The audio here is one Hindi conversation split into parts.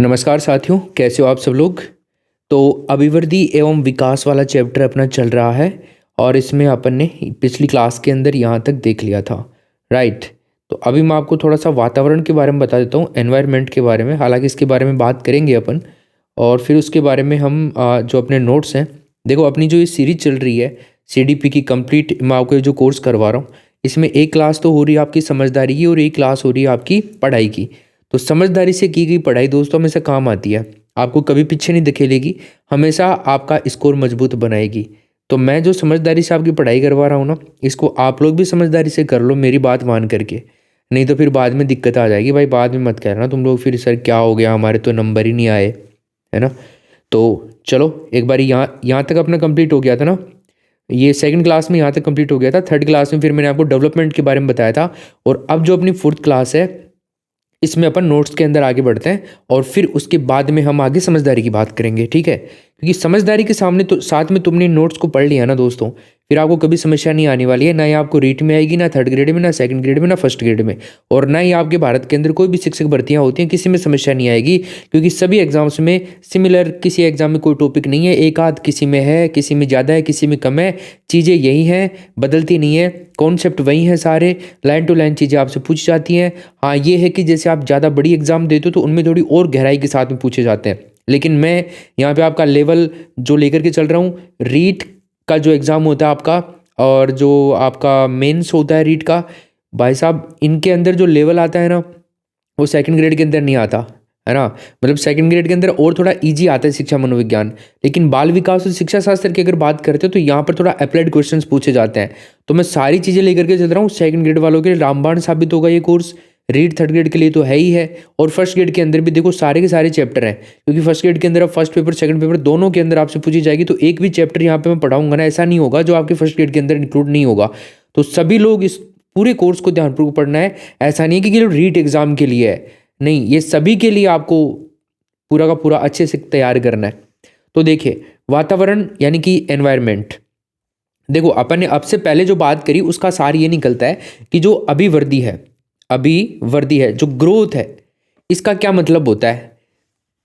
नमस्कार साथियों, कैसे हो आप सब लोग। तो अभिवृद्धि एवं विकास वाला चैप्टर अपना चल रहा है और इसमें अपन ने पिछली क्लास के अंदर यहाँ तक देख लिया था, राइट। तो अभी मैं आपको थोड़ा सा वातावरण के बारे में बता देता हूँ, एनवायरनमेंट के बारे में। हालांकि इसके बारे में बात करेंगे अपन और फिर उसके बारे में हम जो अपने नोट्स हैं, देखो अपनी जो ये सीरीज चल रही है CDP की कंप्लीट, मैं आपको ये जो कोर्स करवा रहा हूँ इसमें एक क्लास तो हो रही है आपकी समझदारी की और एक क्लास हो रही है आपकी पढ़ाई की। तो समझदारी से की गई पढ़ाई दोस्तों हमेशा काम आती है, आपको कभी पीछे नहीं धकेलेगी, हमेशा आपका स्कोर मजबूत बनाएगी। तो मैं जो समझदारी से आपकी पढ़ाई करवा रहा हूँ ना, इसको आप लोग भी समझदारी से कर लो मेरी बात मान करके, नहीं तो फिर बाद में दिक्कत आ जाएगी भाई। बाद में मत कहना तुम लोग फिर सर क्या हो गया, हमारे तो नंबर ही नहीं आए, है ना। तो चलो एक बार यहाँ यहाँ तक अपना कंप्लीट हो गया था ना, ये सेकंड क्लास में यहाँ तक कंप्लीट हो गया था। थर्ड क्लास में फिर मैंने आपको डेवलपमेंट के बारे में बताया था और अब जो अपनी फोर्थ क्लास है इसमें अपन नोट्स के अंदर आगे बढ़ते हैं और फिर उसके बाद में हम आगे समझदारी की बात करेंगे, ठीक है। क्योंकि समझदारी के सामने तो साथ में तुमने नोट्स को पढ़ लिया ना दोस्तों, फिर आपको कभी समस्या नहीं आने वाली है। ना ही आपको रीट में आएगी, ना थर्ड ग्रेड में, ना सेकंड ग्रेड में, ना फर्स्ट ग्रेड में, और ना ही आपके भारत के अंदर कोई भी शिक्षक भर्तियां होती हैं किसी में समस्या नहीं आएगी। क्योंकि सभी एग्जाम्स में सिमिलर, किसी एग्जाम में कोई टॉपिक नहीं है, एक आध किसी में है, किसी में ज़्यादा है, किसी में कम है, चीज़ें यही हैं, बदलती नहीं है, कॉन्सेप्ट वही हैं सारे, लाइन टू लाइन चीज़ें आपसे पूछी जाती हैं। हाँ ये है कि जैसे आप ज़्यादा बड़ी एग्जाम देते हो तो उनमें थोड़ी और गहराई के साथ में पूछे जाते हैं, लेकिन मैं यहाँ पे आपका लेवल जो लेकर के चल रहा हूँ, रीट का जो एग्ज़ाम होता है आपका और जो आपका मेंस होता है रीट का, भाई साहब इनके अंदर जो लेवल आता है ना वो सेकंड ग्रेड के अंदर नहीं आता, है ना। मतलब सेकंड ग्रेड के अंदर और थोड़ा इजी आता है शिक्षा मनोविज्ञान, लेकिन बाल विकास और शिक्षा शास्त्र की अगर बात करते हो तो यहाँ पर थोड़ा अप्लाइड क्वेश्चंस पूछे जाते हैं। तो मैं सारी चीज़ें लेकर के चल रहा हूँ। सेकंड ग्रेड वालों के लिए रामबाण साबित होगा ये कोर्स, रीड थर्ड ग्रेड के लिए तो है ही है, और फर्स्ट ग्रेड के अंदर भी देखो सारे के सारे चैप्टर हैं। क्योंकि फर्स्ट ग्रेड के अंदर अब फर्स्ट पेपर सेकंड पेपर दोनों के अंदर आपसे पूछी जाएगी, तो एक भी चैप्टर यहाँ पे मैं पढ़ाऊंगा ना ऐसा नहीं होगा जो आपके फर्स्ट ग्रेड के अंदर इंक्लूड नहीं होगा। तो सभी लोग इस पूरे कोर्स को ध्यानपूर्वक पढ़ना है। ऐसा नहीं है कि केवल रीट एग्जाम के लिए है, नहीं, ये सभी के लिए आपको पूरा का पूरा अच्छे से तैयार करना है। तो देखिए वातावरण यानी कि एनवायरनमेंट, देखो अपन ने अब से पहले जो बात करी उसका सार ये निकलता है कि जो अभिवृद्धि है, जो ग्रोथ है, इसका क्या मतलब होता है।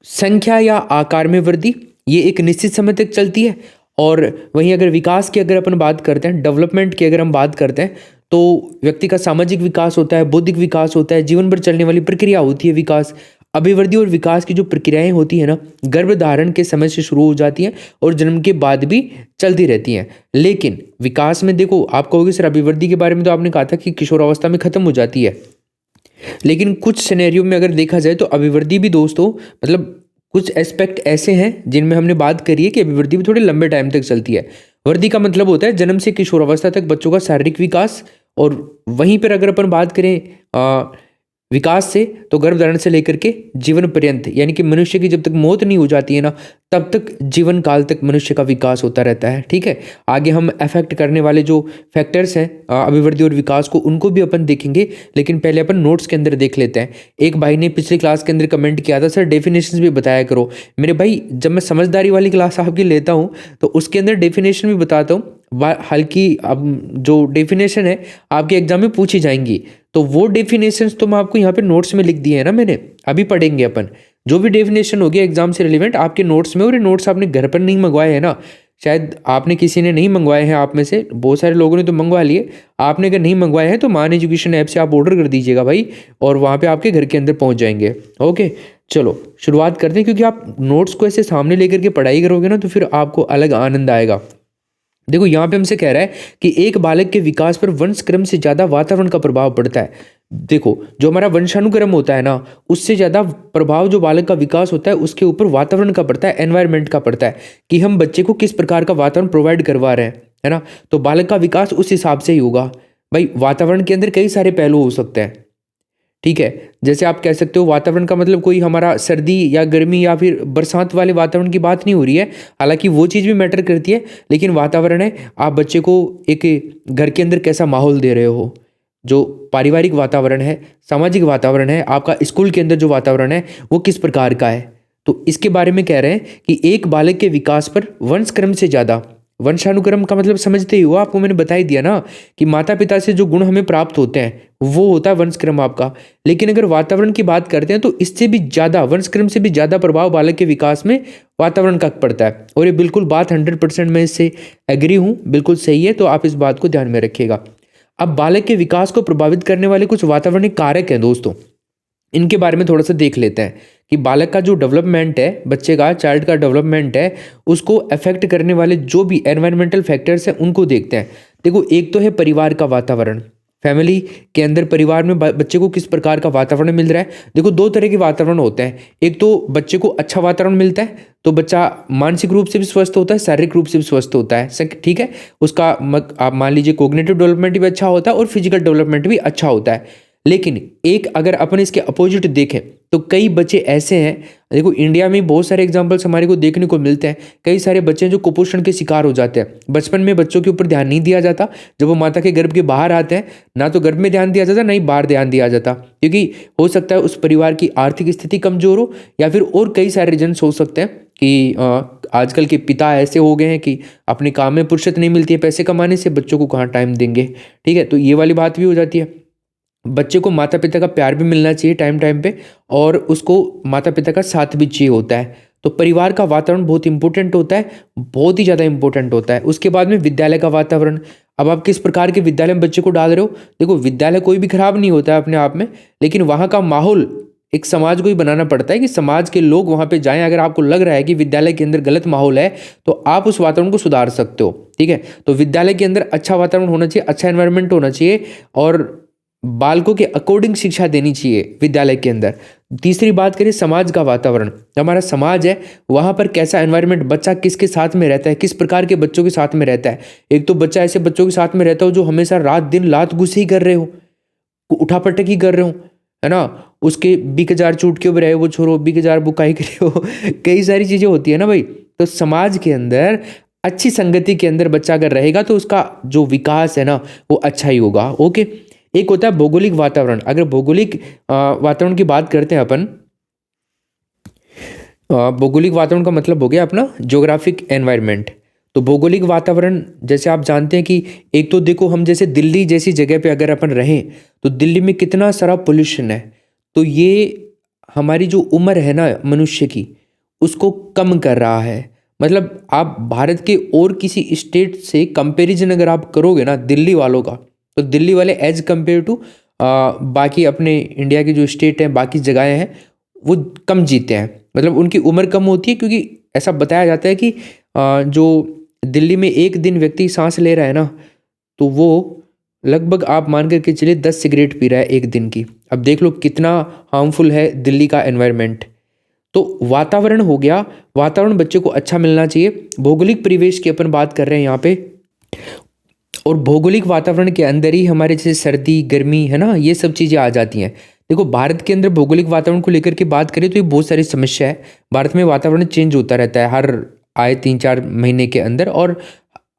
संख्या या आकार में वृद्धि, ये एक निश्चित समय तक चलती है। और वहीं अगर विकास की अगर अपन बात करते हैं, डेवलपमेंट की अगर हम बात करते हैं, तो व्यक्ति का सामाजिक विकास होता है, बौद्धिक विकास होता है, जीवन भर चलने वाली प्रक्रिया होती है विकास। अभिवृद्धि और विकास की जो प्रक्रियाएं होती है ना, गर्भधारण के समय से शुरू हो जाती हैं और जन्म के बाद भी चलती रहती हैं। लेकिन विकास में देखो, आप कहोगे सर अभिवृद्धि के बारे में तो आपने कहा था कि किशोरावस्था में खत्म हो जाती है, लेकिन कुछ सिनेरियो में अगर देखा जाए तो अभिवृद्धि भी दोस्तों, मतलब कुछ एस्पेक्ट ऐसे हैं जिनमें हमने बात करी है कि अभिवृद्धि भी थोड़े लंबे टाइम तक चलती है। वृद्धि का मतलब होता है जन्म से किशोरावस्था तक बच्चों का शारीरिक विकास, और वहीं पर अगर अपन बात करें विकास से, तो गर्भधारण से लेकर के जीवन पर्यंत, यानी कि मनुष्य की जब तक मौत नहीं हो जाती है ना तब तक जीवन काल तक मनुष्य का विकास होता रहता है, ठीक है। आगे हम अफेक्ट करने वाले जो फैक्टर्स हैं अभिवृद्धि और विकास को, उनको भी अपन देखेंगे, लेकिन पहले अपन नोट्स के अंदर देख लेते हैं। एक भाई ने पिछली क्लास के अंदर कमेंट किया था, सर डेफिनेशंस भी बताया करो। मेरे भाई जब मैं समझदारी वाली क्लास आपकी लेता हूँ तो उसके अंदर डेफिनेशन भी बताता हूँ, हल्की अब जो डेफिनेशन है आपके एग्जाम में पूछी जाएंगी, तो वो डेफिनेशंस तो मैं आपको यहाँ पे नोट्स में लिख दिए है ना मैंने, अभी पढ़ेंगे अपन। जो भी डेफिनेशन होगी एग्जाम से रिलेवेंट आपके नोट्स में, और ये नोट्स आपने घर पर नहीं मंगवाए हैं ना, शायद आपने किसी ने नहीं मंगवाए हैं, आप में से बहुत सारे लोगों ने तो मंगवा लिए। आपने अगर नहीं मंगवाए हैं तो मान एजुकेशन ऐप से आप ऑर्डर कर दीजिएगा भाई, और वहाँ पे आपके घर के अंदर पहुँच जाएंगे। ओके चलो शुरुआत करते हैं, क्योंकि आप नोट्स को ऐसे सामने लेकर के पढ़ाई करोगे ना तो फिर आपको अलग आनंद आएगा। देखो यहाँ पे हमसे कह रहा है कि एक बालक के विकास पर वंशक्रम से ज़्यादा वातावरण का प्रभाव पड़ता है। देखो जो हमारा वंशानुक्रम होता है ना, उससे ज़्यादा प्रभाव जो बालक का विकास होता है उसके ऊपर वातावरण का पड़ता है, एनवायरनमेंट का पड़ता है, कि हम बच्चे को किस प्रकार का वातावरण प्रोवाइड करवा रहे हैं, है ना। तो बालक का विकास उस हिसाब से ही होगा। भाई वातावरण के अंदर कई सारे पहलू हो सकते हैं, ठीक है। जैसे आप कह सकते हो वातावरण का मतलब कोई हमारा सर्दी या गर्मी या फिर बरसात वाले वातावरण की बात नहीं हो रही है, हालांकि वो चीज़ भी मैटर करती है, लेकिन वातावरण है आप बच्चे को एक घर के अंदर कैसा माहौल दे रहे हो, जो पारिवारिक वातावरण है, सामाजिक वातावरण है, आपका स्कूल के अंदर जो वातावरण है वो किस प्रकार का है। तो इसके बारे में कह रहे हैं कि एक बालक के विकास पर वंशक्रम से ज़्यादा वंशानुक्रम का मतलब समझते ही हो, आपको मैंने बता ही दिया ना कि माता पिता से जो गुण हमें प्राप्त होते हैं वो होता है वंशक्रम आपका। लेकिन अगर वातावरण की बात करते हैं तो इससे भी ज़्यादा, वंशक्रम से भी ज़्यादा प्रभाव बालक के विकास में वातावरण का पड़ता है। और ये बिल्कुल बात 100% मैं इससे एग्री हूँ, बिल्कुल सही है, तो आप इस बात को ध्यान में रखिएगा। अब बालक के विकास को प्रभावित करने वाले कुछ वातावरणिक कारक हैं दोस्तों, इनके बारे में थोड़ा सा देख लेते हैं कि बालक का जो डेवलपमेंट है, बच्चे का, चाइल्ड का डेवलपमेंट है, उसको अफेक्ट करने वाले जो भी एनवायरमेंटल फैक्टर्स हैं उनको देखते हैं। देखो, एक तो है परिवार का वातावरण, फैमिली के अंदर परिवार में बच्चे को किस प्रकार का वातावरण मिल रहा है। देखो, दो तरह के वातावरण होते हैं। एक तो बच्चे को अच्छा वातावरण मिलता है तो बच्चा मानसिक रूप से भी स्वस्थ होता है, शारीरिक रूप से भी स्वस्थ होता है, ठीक है। उसका आप मान लीजिए कोग्निटिव डेवलपमेंट भी अच्छा होता है और फिजिकल डेवलपमेंट भी अच्छा होता है। लेकिन एक अगर अपन इसके अपोजिट देखें तो कई बच्चे ऐसे हैं, देखो इंडिया में बहुत सारे एग्जांपल्स हमारे को देखने को मिलते हैं। कई सारे बच्चे जो कुपोषण के शिकार हो जाते हैं। बचपन में बच्चों के ऊपर ध्यान नहीं दिया जाता, जब वो माता के गर्भ के बाहर आते हैं ना तो गर्भ में ध्यान दिया जाता, ना ही बाहर ध्यान दिया जाता, क्योंकि हो सकता है उस परिवार की आर्थिक स्थिति कमजोर हो या फिर और कई सारे रीजन्स हो सकते हैं कि आजकल के पिता ऐसे हो गए हैं कि अपने काम में फुर्सत नहीं मिलती है पैसे कमाने से, बच्चों को कहाँ टाइम देंगे, ठीक है। तो ये वाली बात भी हो जाती है। बच्चे को माता पिता का प्यार भी मिलना चाहिए टाइम टाइम पे, और उसको माता पिता का साथ भी चाहिए होता है। तो परिवार का वातावरण बहुत इंपॉर्टेंट होता है, बहुत ही ज़्यादा इंपॉर्टेंट होता है। उसके बाद में विद्यालय का वातावरण। अब आप किस प्रकार के विद्यालय में बच्चे को डाल रहे हो। देखो, विद्यालय कोई भी खराब नहीं होता है अपने आप में, लेकिन वहाँ का माहौल एक समाज को ही बनाना पड़ता है कि समाज के लोग वहाँ पे जाएं। अगर आपको लग रहा है कि विद्यालय के अंदर गलत माहौल है तो आप उस वातावरण को सुधार सकते हो, ठीक है। तो विद्यालय के अंदर अच्छा वातावरण होना चाहिए, अच्छा एनवायरनमेंट होना चाहिए, और बालकों के अकॉर्डिंग शिक्षा देनी चाहिए विद्यालय के अंदर। तीसरी बात करें समाज का वातावरण, हमारा समाज है वहाँ पर कैसा एनवायरनमेंट, बच्चा किसके साथ में रहता है, किस प्रकार के बच्चों के साथ में रहता है। एक तो बच्चा ऐसे बच्चों के साथ में रहता हो जो हमेशा रात दिन लात घुसी ही कर रहे हो, उठा पटक ही कर रहे हो, है ना, उसके 20,000 चूट के रहे वो छोरो 20,000 बुकाई करे हो कई सारी चीज़ें होती है ना भाई। तो समाज के अंदर अच्छी संगति के अंदर बच्चा अगर रहेगा तो उसका जो विकास है ना वो अच्छा ही होगा, ओके। एक होता है भौगोलिक वातावरण। अगर भौगोलिक वातावरण की बात करते हैं अपन, भौगोलिक वातावरण का मतलब हो गया अपना ज्योग्राफिक एनवायरनमेंट। तो भौगोलिक वातावरण जैसे आप जानते हैं कि एक तो देखो, हम जैसे दिल्ली जैसी जगह पे अगर अपन रहें तो दिल्ली में कितना सारा पोल्यूशन है। तो ये हमारी जो उम्र है ना मनुष्य की, उसको कम कर रहा है। मतलब आप भारत के और किसी स्टेट से कंपैरिजन अगर आप करोगे ना दिल्ली वालों का, तो दिल्ली वाले एज कम्पेयर टू बाकी अपने इंडिया के जो स्टेट हैं, बाकी जगहें हैं, वो कम जीते हैं। मतलब उनकी उम्र कम होती है, क्योंकि ऐसा बताया जाता है कि जो दिल्ली में एक दिन व्यक्ति सांस ले रहा है ना, तो वो लगभग आप मान करके चलिए 10 सिगरेट पी रहा है एक दिन की। अब देख लो कितना हार्मफुल है दिल्ली का एनवायरनमेंट। तो वातावरण हो गया, वातावरण बच्चे को अच्छा मिलना चाहिए। भौगोलिक परिवेश की अपन बात कर रहे हैं यहाँ पे, और भौगोलिक वातावरण के अंदर ही हमारे जैसे सर्दी गर्मी है ना, ये सब चीज़ें आ जाती हैं। देखो, भारत के अंदर भौगोलिक वातावरण को लेकर के बात करें तो ये बहुत सारी समस्या है। भारत में वातावरण चेंज होता रहता है हर आए 3-4 महीने के अंदर, और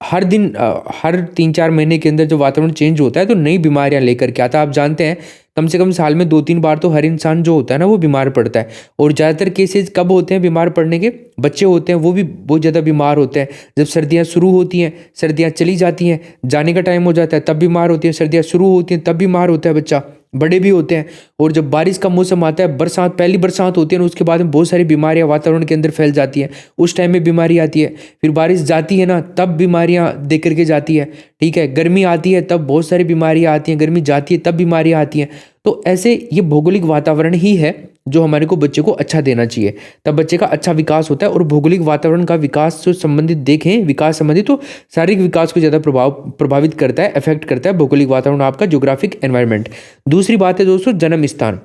हर दिन हर 3-4 महीने के अंदर जो वातावरण चेंज होता है तो नई बीमारियां लेकर के आता है। आप जानते हैं कम से कम साल में 2-3 बार तो हर इंसान जो होता है ना वो बीमार पड़ता है। और ज़्यादातर केसेस कब होते हैं बीमार पड़ने के, बच्चे होते हैं वो भी बहुत ज़्यादा बीमार होते हैं। जब सर्दियाँ शुरू होती हैं, सर्दियाँ चली जाती हैं, जाने का टाइम हो जाता है तब बीमार होती हैं, सर्दियाँ शुरू होती हैं तब बीमार होता है बच्चा, बड़े भी होते हैं। और जब बारिश का मौसम आता है, बरसात, पहली बरसात होती है ना, उसके बाद में बहुत सारी बीमारियां वातावरण के अंदर फैल जाती हैं, उस टाइम में बीमारी आती है। फिर बारिश जाती है ना तब बीमारियां दे करके जाती है, ठीक है। गर्मी आती है तब बहुत सारी बीमारियां आती हैं, गर्मी जाती है तब बीमारियां आती हैं। तो ऐसे ये भौगोलिक वातावरण ही है जो हमारे को बच्चे को अच्छा देना चाहिए, तब बच्चे का अच्छा विकास होता है। और भौगोलिक वातावरण का विकास से संबंधित देखें, विकास संबंधित, तो शारीरिक विकास को ज़्यादा प्रभावित करता है, अफेक्ट करता है भौगोलिक वातावरण, आपका ज्योग्राफिक एनवायरनमेंट। दूसरी बात है दोस्तों जन्म स्थान।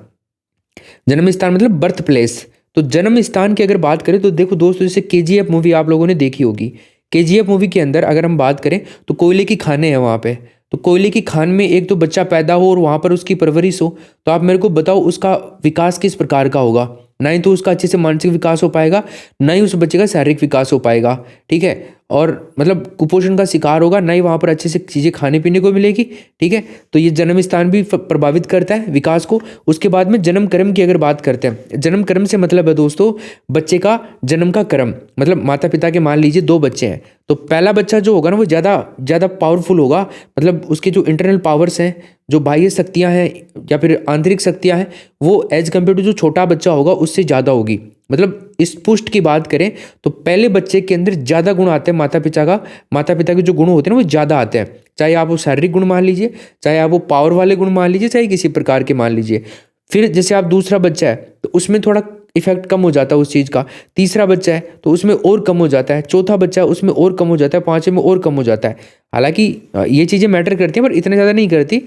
जन्म स्थान मतलब बर्थ प्लेस। तो जन्म स्थान की अगर बात करें तो देखो दोस्तों, जैसे KGF मूवी आप लोगों ने देखी होगी। KGF मूवी के अंदर अगर हम बात करें तो कोयले की खानें हैं वहाँ पे। तो कोयले की खान में एक तो बच्चा पैदा हो और वहाँ पर उसकी परवरिश हो, तो आप मेरे को बताओ उसका विकास किस प्रकार का होगा। ना ही तो उसका अच्छे से मानसिक विकास हो पाएगा, ना ही उस बच्चे का शारीरिक विकास हो पाएगा। ठीक है, और मतलब कुपोषण का शिकार होगा, ना ही वहाँ पर अच्छे से चीज़ें खाने पीने को मिलेगी। ठीक है, तो ये जन्म स्थान भी प्रभावित करता है विकास को। उसके बाद में जन्म क्रम की अगर बात करते हैं, जन्म क्रम से मतलब है दोस्तों बच्चे का जन्म का क्रम। मतलब माता पिता के मान लीजिए 2 बच्चे हैं, तो पहला बच्चा जो होगा ना वो ज़्यादा पावरफुल होगा। मतलब उसके जो इंटरनल पावर्स हैं, जो बाह्य शक्तियाँ हैं या फिर आंतरिक शक्तियाँ हैं, वो एज कम्पेयर टू जो छोटा बच्चा होगा उससे ज़्यादा होगी। मतलब इस पुष्ट की बात करें तो पहले बच्चे के अंदर ज़्यादा गुण आते हैं माता पिता के जो गुण होते हैं ना वो ज़्यादा आते हैं। चाहे आप वो शारीरिक गुण मान लीजिए, चाहे आप वो पावर वाले गुण मान लीजिए, चाहे किसी प्रकार के मान लीजिए। फिर जैसे आप दूसरा बच्चा है तो उसमें थोड़ा इफेक्ट कम हो जाता है उस चीज़ का। तीसरा बच्चा है तो उसमें और कम हो जाता है। चौथा बच्चा है उसमें और कम हो जाता है। पाँचवें में और कम हो जाता है। हालांकि ये चीज़ें मैटर करती हैं पर इतने ज़्यादा नहीं करती,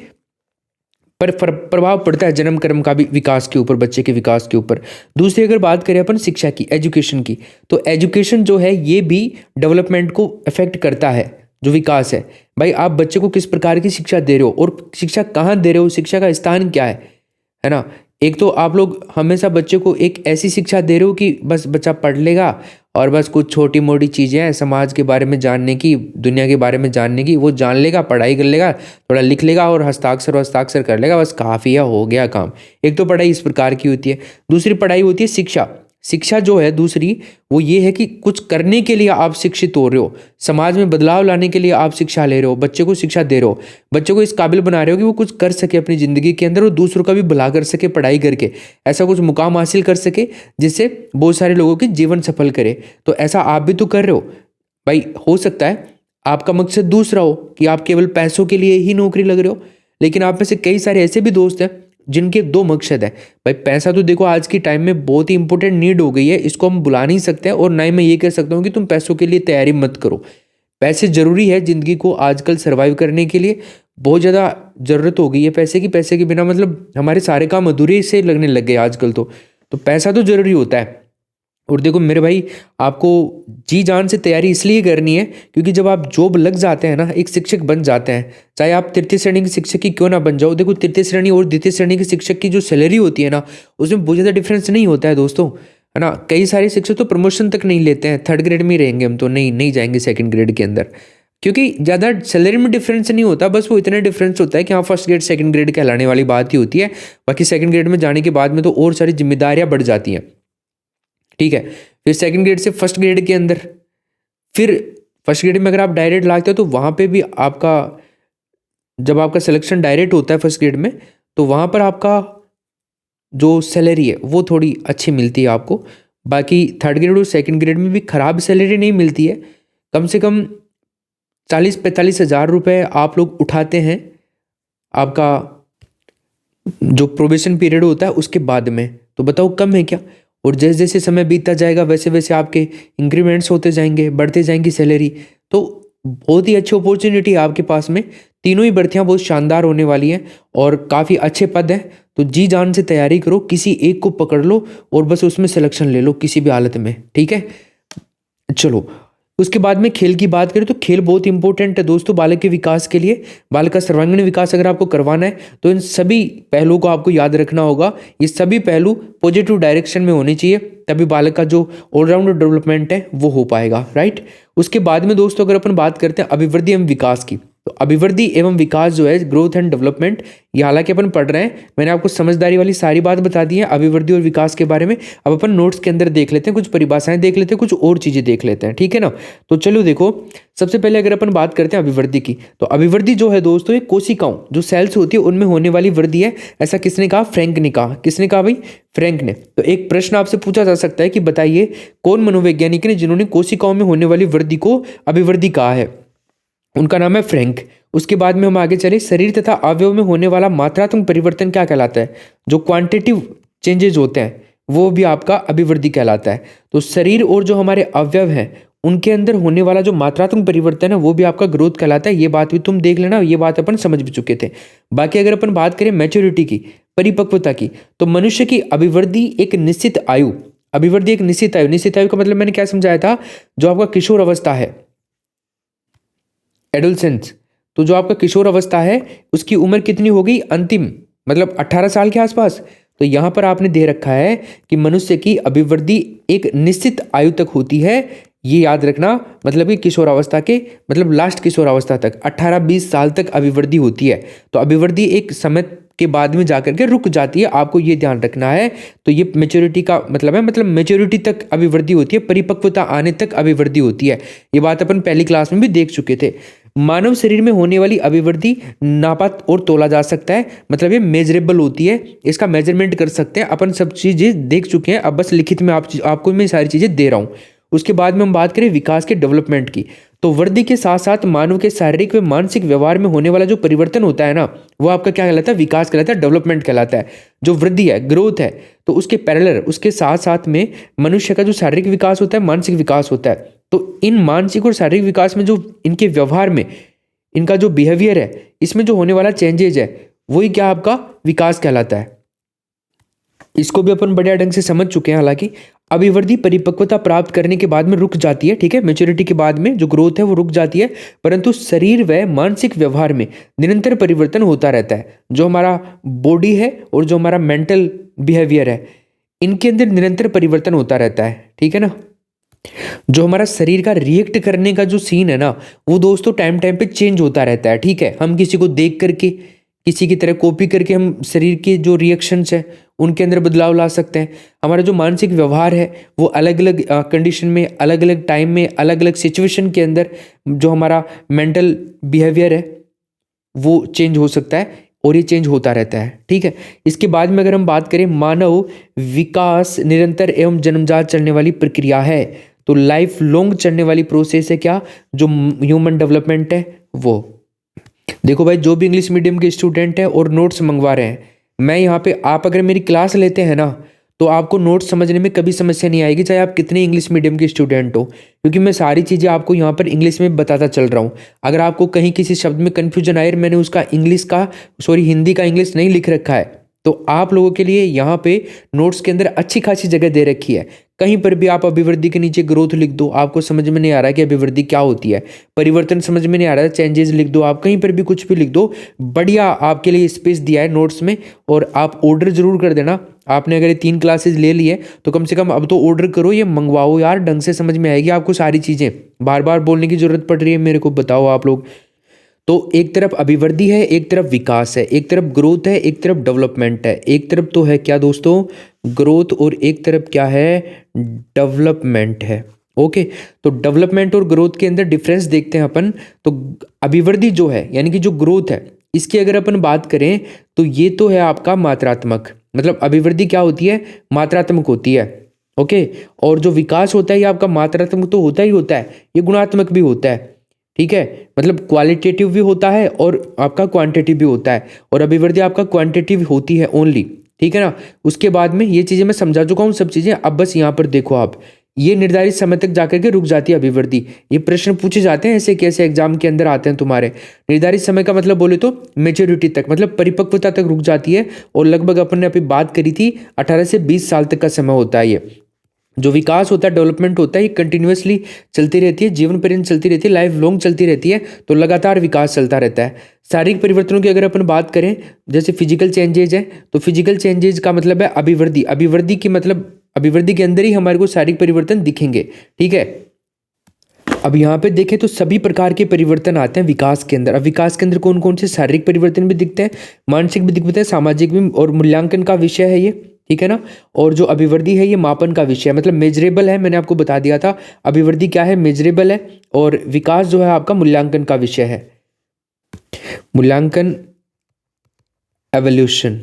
पर प्रभाव पड़ता है जन्म क्रम का भी विकास के ऊपर, बच्चे के विकास के ऊपर। दूसरी अगर बात करें अपन शिक्षा की, एजुकेशन की, तो एजुकेशन जो है ये भी डेवलपमेंट को अफेक्ट करता है। जो विकास है भाई, आप बच्चे को किस प्रकार की शिक्षा दे रहे हो और शिक्षा कहाँ दे रहे हो, शिक्षा का स्थान क्या है ना। एक तो आप लोग हमेशा बच्चे को एक ऐसी शिक्षा दे रहे हो कि बस बच्चा पढ़ लेगा और बस कुछ छोटी मोटी चीज़ें हैं समाज के बारे में जानने की, दुनिया के बारे में जानने की, वो जान लेगा, पढ़ाई कर लेगा, थोड़ा लिख लेगा और हस्ताक्षर कर लेगा, बस काफ़ी है, हो गया काम। एक तो पढ़ाई इस प्रकार की होती है। दूसरी पढ़ाई होती है शिक्षा। शिक्षा जो है दूसरी वो ये है कि कुछ करने के लिए आप शिक्षित हो रहे हो, समाज में बदलाव लाने के लिए आप शिक्षा ले रहे हो, बच्चे को शिक्षा दे रहे हो, बच्चे को इस काबिल बना रहे हो कि वो कुछ कर सके अपनी ज़िंदगी के अंदर और दूसरों का भी भला कर सके पढ़ाई करके, ऐसा कुछ मुकाम हासिल कर सके जिससे बहुत सारे लोगों के जीवन सफल करे। तो ऐसा आप भी तो कर रहे हो भाई। हो सकता है आपका मकसद दूसरा हो कि आप केवल पैसों के लिए ही नौकरी लग रहे हो, लेकिन आप में से कई सारे ऐसे भी दोस्त हैं जिनके 2 मकसद है। भाई पैसा तो देखो आज की टाइम में बहुत ही इंपॉर्टेंट नीड हो गई है, इसको हम बुला नहीं सकते और ना ही मैं ये कह सकता हूँ कि तुम पैसों के लिए तैयारी मत करो। पैसे ज़रूरी है ज़िंदगी को आजकल सर्वाइव करने के लिए, बहुत ज़्यादा ज़रूरत हो गई है पैसे की। पैसे के बिना मतलब हमारे सारे काम अधूरे से लगने लग गए आजकल तो पैसा तो ज़रूरी होता है। और देखो मेरे भाई, आपको जी जान से तैयारी इसलिए करनी है क्योंकि जब आप जॉब लग जाते हैं ना, एक शिक्षक बन जाते हैं, चाहे आप तृतीय श्रेणी के शिक्षक की क्यों ना बन जाओ। देखो तृतीय श्रेणी और द्वितीय श्रेणी के शिक्षक की जो सैलरी होती है ना, उसमें बहुत ज़्यादा डिफरेंस नहीं होता है दोस्तों, है ना। कई सारे शिक्षक तो प्रमोशन तक नहीं लेते हैं, 3rd ग्रेड में ही रहेंगे हम तो, नहीं जाएंगे 2nd ग्रेड के अंदर, क्योंकि ज़्यादा सैलरी में डिफरेंस नहीं होता। बस वो इतना डिफरेंस होता है कि हाँ 1st ग्रेड 2nd ग्रेड कहलाने वाली बात ही होती है। बाकी 2nd ग्रेड में जाने के बाद में तो और सारी जिम्मेदारियाँ बढ़ जाती हैं। ठीक है, फिर 2nd ग्रेड से 1st ग्रेड के अंदर, फिर 1st ग्रेड में अगर आप डायरेक्ट लागते हो तो वहाँ पे भी आपका, जब आपका सिलेक्शन डायरेक्ट होता है 1st ग्रेड में, तो वहाँ पर आपका जो सैलरी है वो थोड़ी अच्छी मिलती है आपको। बाकी 3rd ग्रेड और 2nd ग्रेड में भी ख़राब सैलरी नहीं मिलती है। कम से कम 40-45 हज़ार रुपये आप लोग उठाते हैं आपका जो प्रोबेशन पीरियड होता है उसके बाद में। तो बताओ कम है क्या। और जैसे जैसे समय बीतता जाएगा वैसे वैसे आपके इंक्रीमेंट्स होते जाएंगे, बढ़ते जाएंगी सैलरी। तो बहुत ही अच्छी अपॉर्चुनिटी है आपके पास में। तीनों ही भर्तियाँ बहुत शानदार होने वाली हैं और काफ़ी अच्छे पद हैं। तो जी जान से तैयारी करो, किसी एक को पकड़ लो और बस उसमें सिलेक्शन ले लो किसी भी हालत में। ठीक है, चलो उसके बाद में खेल की बात करें तो खेल बहुत इंपॉर्टेंट है दोस्तों बालक के विकास के लिए। बालक का सर्वांगीण विकास अगर आपको करवाना है तो इन सभी पहलुओं को आपको याद रखना होगा। ये सभी पहलू पॉजिटिव डायरेक्शन में होने चाहिए, तभी बालक का जो ऑलराउंड डेवलपमेंट है वो हो पाएगा। राइट, उसके बाद में दोस्तों अगर अपन बात करते हैं अभिवृद्धि एवं विकास की, तो अभिवृद्धि एवं विकास जो है, ग्रोथ एंड डेवलपमेंट, ये हालांकि अपन पढ़ रहे हैं, मैंने आपको समझदारी वाली सारी बात बता दी है अभिवृद्धि और विकास के बारे में। अब अपन नोट्स के अंदर देख लेते हैं, कुछ परिभाषाएं देख लेते हैं, कुछ और चीज़ें देख लेते हैं। ठीक है ना, तो चलो देखो, सबसे पहले अगर अपन बात करते हैं अभिवृद्धि की, तो अभिवृद्धि जो है दोस्तों ये कोशिकाओं जो सेल्स होती है उनमें होने वाली वृद्धि है। ऐसा किसने कहा? फ्रैंक ने कहा। किसने कहा भाई? फ्रैंक ने। तो एक प्रश्न आपसे पूछा जा सकता है कि बताइए कौन मनोवैज्ञानिक ने जिन्होंने कोशिकाओं में होने वाली वृद्धि को अभिवृद्धि कहा है? उनका नाम है फ्रैंक। उसके बाद में हम आगे चले, शरीर तथा अवयव में होने वाला मात्रात्मक परिवर्तन क्या कहलाता है? जो क्वांटिटिव चेंजेस होते हैं वो भी आपका अभिवृद्धि कहलाता है। तो शरीर और जो हमारे अवयव हैं उनके अंदर होने वाला जो मात्रात्मक परिवर्तन है वो भी आपका ग्रोथ कहलाता है। ये बात भी तुम देख लेना, ये बात अपन समझ भी चुके थे। बाकी अगर अपन बात करें मैच्योरिटी की, परिपक्वता की, तो मनुष्य की अभिवृद्धि एक निश्चित आयु, अभिवृद्धि एक निश्चित आयु, निश्चित आयु का मतलब मैंने क्या समझाया था? जो आपका किशोर अवस्था है, एडोलसेंस, तो जो आपका किशोर अवस्था है उसकी उम्र कितनी होगी? अंतिम मतलब 18 साल के आसपास। तो यहाँ पर आपने दे रखा है कि मनुष्य की अभिवृद्धि एक निश्चित आयु तक होती है। ये याद रखना, मतलब कि किशोरावस्था के मतलब लास्ट किशोरावस्था तक 18-20 साल तक अभिवृद्धि होती है। तो अभिवृद्धि एक समय के बाद में जाकर के रुक जाती है, आपको ये ध्यान रखना है। तो ये मेच्योरिटी का मतलब है, मतलब मेच्योरिटी तक अभिवृद्धि होती है, परिपक्वता आने तक अभिवृद्धि होती है। ये बात अपन पहली क्लास में भी देख चुके थे। मानव शरीर में होने वाली अभिवृद्धि नापा और तोला जा सकता है, मतलब ये मेजरेबल होती है, इसका मेजरमेंट कर सकते हैं अपन। सब चीज़ें देख चुके हैं, अब बस लिखित में आपको मैं सारी चीज़ें दे रहा हूँ। उसके बाद में हम बात करें विकास के डेवलपमेंट की, तो वृद्धि के साथ साथ मानव के शारीरिक व मानसिक व्यवहार में होने वाला जो परिवर्तन होता है ना, वो आपका क्या कहलाता है? विकास कहलाता है, डेवलपमेंट कहलाता है। जो वृद्धि है, ग्रोथ है, तो उसके पैरेलल, उसके साथ साथ में मनुष्य का जो शारीरिक विकास होता है, मानसिक विकास होता है। तो इन मानसिक और शारीरिक विकास में जो इनके व्यवहार में इनका जो बिहेवियर है, इसमें जो होने वाला चेंजेज है, वही क्या आपका विकास कहलाता है। इसको भी अपन बढ़िया ढंग से समझ चुके हैं। हालांकि अभिवृद्धि परिपक्वता प्राप्त करने के बाद में रुक जाती है, ठीक है, मेच्योरिटी के बाद में जो ग्रोथ है वो रुक जाती है, परंतु शरीर व मानसिक व्यवहार में निरंतर परिवर्तन होता रहता है। जो हमारा बॉडी है और जो हमारा मेंटल बिहेवियर है, इनके अंदर निरंतर परिवर्तन होता रहता है, ठीक है ना। जो हमारा शरीर का रिएक्ट करने का जो सीन है ना, वो दोस्तों टाइम टाइम पे चेंज होता रहता है, ठीक है। हम किसी को देख करके, किसी की तरह कॉपी करके हम शरीर के जो रिएक्शंस है उनके अंदर बदलाव ला सकते हैं। हमारा जो मानसिक व्यवहार है वो अलग अलग कंडीशन में, अलग अलग टाइम में, अलग अलग सिचुएशन के अंदर जो हमारा मेंटल बिहेवियर है वो चेंज हो सकता है, और ये चेंज होता रहता है, ठीक है। इसके बाद में अगर हम बात करें, मानव विकास निरंतर एवं जन्मजात चलने वाली प्रक्रिया है। तो लाइफ लॉन्ग चलने वाली प्रोसेस है क्या? जो ह्यूमन डेवलपमेंट है वो। देखो भाई, जो भी इंग्लिश मीडियम के स्टूडेंट हैं और नोट्स मंगवा रहे हैं, मैं यहाँ पे, आप अगर मेरी क्लास लेते हैं ना, तो आपको नोट्स समझने में कभी समस्या नहीं आएगी, चाहे आप कितने इंग्लिश मीडियम के स्टूडेंट हो, क्योंकि मैं सारी चीज़ें आपको यहाँ पर इंग्लिश में बताता चल रहा हूँ। अगर आपको कहीं किसी शब्द में कन्फ्यूजन आए, मैंने उसका हिंदी का इंग्लिश नहीं लिख रखा है, तो आप लोगों के लिए यहाँ पे नोट्स के अंदर अच्छी खासी जगह दे रखी है। कहीं पर भी आप अभिवृद्धि के नीचे ग्रोथ लिख दो, आपको समझ में नहीं आ रहा है कि अभिवृद्धि क्या होती है, परिवर्तन समझ में नहीं आ रहा है, चेंजेस लिख दो, आप कहीं पर भी कुछ भी लिख दो, बढ़िया आपके लिए स्पेस दिया है नोट्स में। और आप ऑर्डर जरूर कर देना। आपने अगर ये 3 क्लासेज ले ली है तो कम से कम अब तो ऑर्डर करो, ये मंगवाओ यार, ढंग से समझ में आएगी आपको सारी चीज़ें। बार बार बोलने की जरूरत पड़ रही है मेरे को, बताओ आप लोग। तो एक तरफ अभिवृद्धि है, एक तरफ विकास है, एक तरफ ग्रोथ है, एक तरफ डेवलपमेंट है। एक तरफ तो है क्या दोस्तों? ग्रोथ, और एक तरफ क्या है? डेवलपमेंट है। ओके, तो डेवलपमेंट और ग्रोथ के अंदर डिफरेंस देखते हैं अपन। तो अभिवृद्धि जो है, यानी कि जो ग्रोथ है, इसकी अगर अपन बात करें तो ये तो है आपका मात्रात्मक, मतलब अभिवृद्धि क्या होती है? मात्रात्मक होती है। ओके, और जो विकास होता है ये आपका मात्रात्मक तो होता ही होता है, ये गुणात्मक भी होता है, ठीक है। मतलब क्वालिटेटिव भी होता है और आपका क्वांटिटिव भी होता है, और अभिवृद्धि आपका क्वांटिटिव होती है ओनली, ठीक है ना। उसके बाद में ये चीज़ें मैं समझा चुका हूँ सब चीज़ें। अब बस यहाँ पर देखो आप, ये निर्धारित समय तक जाकर के रुक जाती है अभिवृद्धि। ये प्रश्न पूछे जाते हैं ऐसे कैसे एग्जाम के अंदर आते हैं तुम्हारे। निर्धारित समय का मतलब बोले तो मेच्योरिटी तक, मतलब परिपक्वता तक रुक जाती है, और लगभग अपन ने अभी बात करी थी 18 से 20 साल तक का समय होता है। ये जो विकास होता है, डेवलपमेंट होता है, ये कंटिन्यूसली चलती रहती है, जीवन पर्यंत चलती रहती है, लाइफ लॉन्ग चलती रहती है, तो लगातार विकास चलता रहता है। शारीरिक परिवर्तनों की अगर अपन बात करें, जैसे फिजिकल चेंजेज है, तो फिजिकल चेंजेज का मतलब है अभिवृद्धि। अभिवृद्धि की मतलब अभिवृद्धि के अंदर ही हमारे को शारीरिक परिवर्तन दिखेंगे, ठीक है। अब यहाँ पे देखें तो सभी प्रकार के परिवर्तन आते हैं विकास के अंदर। अब विकास के अंदर कौन कौन से शारीरिक परिवर्तन भी दिखते हैं, मानसिक भी दिखते हैं, सामाजिक भी, और मूल्यांकन का विषय है ये, ठीक है ना। और जो अभिवृद्धि है ये मापन का विषय है, मतलब मेजरेबल है। मैंने आपको बता दिया था अभिवृद्धि क्या है, मेजरेबल है, और विकास जो है आपका मूल्यांकन का विषय है। मूल्यांकन, एवोल्यूशन,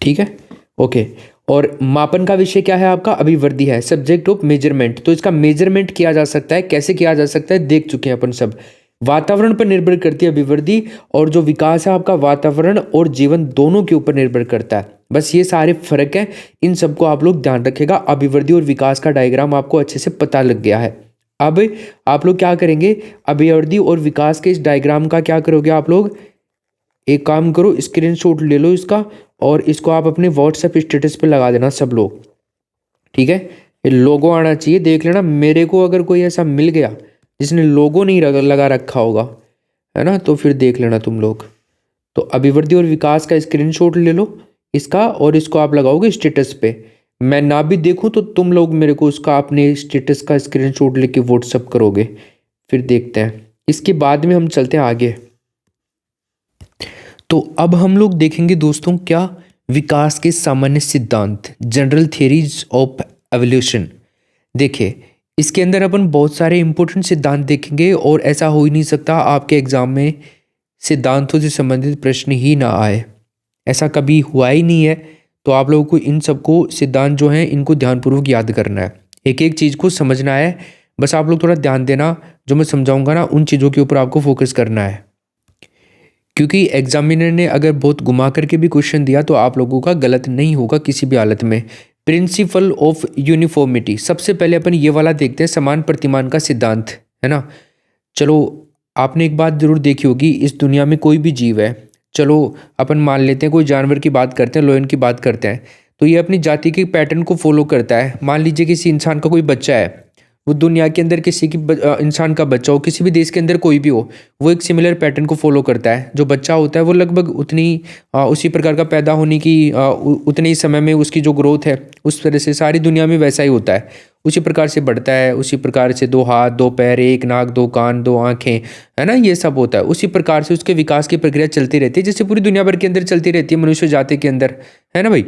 ठीक है, ओके। और मापन का विषय क्या है आपका? अभिवृद्धि है, सब्जेक्ट ऑफ मेजरमेंट। तो इसका मेजरमेंट किया जा सकता है, कैसे किया जा सकता है देख चुके हैं अपन सब। वातावरण पर निर्भर करती है अभिवृद्धि, और जो विकास है आपका वातावरण और जीवन दोनों के ऊपर निर्भर करता है। बस ये सारे फर्क है, इन सबको आप लोग ध्यान रखिएगा। अभिवृद्धि और विकास का डायग्राम आपको अच्छे से पता लग गया है। अब आप लोग क्या करेंगे, अभिवृद्धि और विकास के इस डायग्राम का क्या करोगे आप लोग? एक काम करो, स्क्रीनशॉट ले लो इसका, और इसको आप अपने व्हाट्सएप स्टेटस पे लगा देना सब लोग, ठीक है। ये लोगो आना चाहिए, देख लेना। मेरे को अगर कोई ऐसा मिल गया जिसने लोगो नहीं लगा रखा होगा, है ना, तो फिर देख लेना तुम लोग। तो अभिवृद्धि और विकास का स्क्रीनशॉट ले लो, इसका, और इसको आप लगाओगे स्टेटस पे। मैं ना भी देखूं तो तुम लोग मेरे को उसका अपने स्टेटस का स्क्रीनशॉट लेके व्हाट्सअप करोगे। फिर देखते हैं, इसके बाद में हम चलते हैं आगे। तो अब हम लोग देखेंगे दोस्तों क्या, विकास के सामान्य सिद्धांत, जनरल थियरीज ऑफ एवोल्यूशन। देखिए, इसके अंदर अपन बहुत सारे इंपॉर्टेंट सिद्धांत देखेंगे, और ऐसा हो ही नहीं सकता आपके एग्जाम में सिद्धांतों से संबंधित प्रश्न ही ना आए, ऐसा कभी हुआ ही नहीं है। तो आप लोगों को इन सबको सिद्धांत जो हैं इनको ध्यानपूर्वक याद करना है, एक एक चीज़ को समझना है। बस आप लोग थोड़ा ध्यान देना, जो मैं समझाऊंगा ना उन चीज़ों के ऊपर आपको फोकस करना है, क्योंकि एग्जामिनर ने अगर बहुत घुमा करके भी क्वेश्चन दिया तो आप लोगों का गलत नहीं होगा किसी भी हालत में। प्रिंसिपल ऑफ यूनिफॉर्मिटी, सबसे पहले अपन ये वाला देखते हैं, समान प्रतिमान का सिद्धांत, है ना। चलो, आपने एक बात जरूर देखी होगी, इस दुनिया में कोई भी जीव है, चलो अपन मान लेते हैं कोई जानवर की बात करते हैं, लोयन की बात करते हैं, तो ये अपनी जाति के पैटर्न को फॉलो करता है। मान लीजिए किसी इंसान का कोई बच्चा है, वो दुनिया के अंदर किसी की इंसान का बच्चा हो, किसी भी देश के अंदर कोई भी हो, वो एक सिमिलर पैटर्न को फॉलो करता है। जो बच्चा होता है वो लगभग उतनी उसी प्रकार का पैदा होने की उतने ही समय में उसकी जो ग्रोथ है, उस तरह से सारी दुनिया में वैसा ही होता है। उसी प्रकार से बढ़ता है, उसी प्रकार से 2 हाथ 2 पैर 1 नाक 2 कान 2 आँखें, है ना, ये सब होता है। उसी प्रकार से उसके विकास की प्रक्रिया चलती रहती है, जैसे पूरी दुनिया भर के अंदर चलती रहती है, मनुष्य जाति के अंदर, है ना भाई।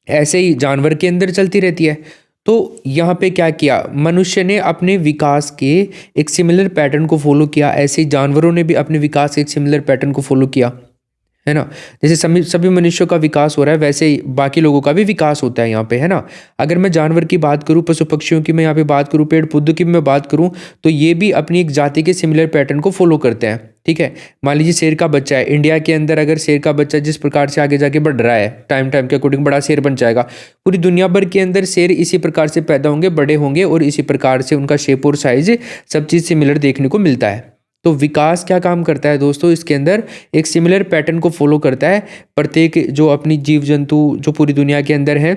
ऐसे ही जानवर के अंदर चलती रहती है। तो यहाँ पे क्या किया, मनुष्य ने अपने विकास के एक सिमिलर पैटर्न को फॉलो किया, ऐसे ही जानवरों ने भी अपने विकास के एक सिमिलर पैटर्न को फॉलो किया, है ना। जैसे सभी मनुष्यों का विकास हो रहा है, वैसे ही बाकी लोगों का भी विकास होता है यहाँ पे, है ना। अगर मैं जानवर की बात करूँ, पशु पक्षियों की मैं यहाँ पे बात करूँ, पेड़ पौधों की मैं बात करूँ, तो ये भी अपनी एक जाति के सिमिलर पैटर्न को फॉलो करते हैं, ठीक है। मान लीजिए शेर का बच्चा है, इंडिया के अंदर अगर शेर का बच्चा जिस प्रकार से आगे जाके बढ़ रहा है, टाइम के अकॉर्डिंग बड़ा शेर बन जाएगा। पूरी दुनिया भर के अंदर शेर इसी प्रकार से पैदा होंगे, बड़े होंगे, और इसी प्रकार से उनका शेप और साइज सब चीज़ सिमिलर देखने को मिलता है। तो विकास क्या काम करता है दोस्तों, इसके अंदर एक सिमिलर पैटर्न को फॉलो करता है प्रत्येक जो अपनी जीव जंतु जो पूरी दुनिया के अंदर है।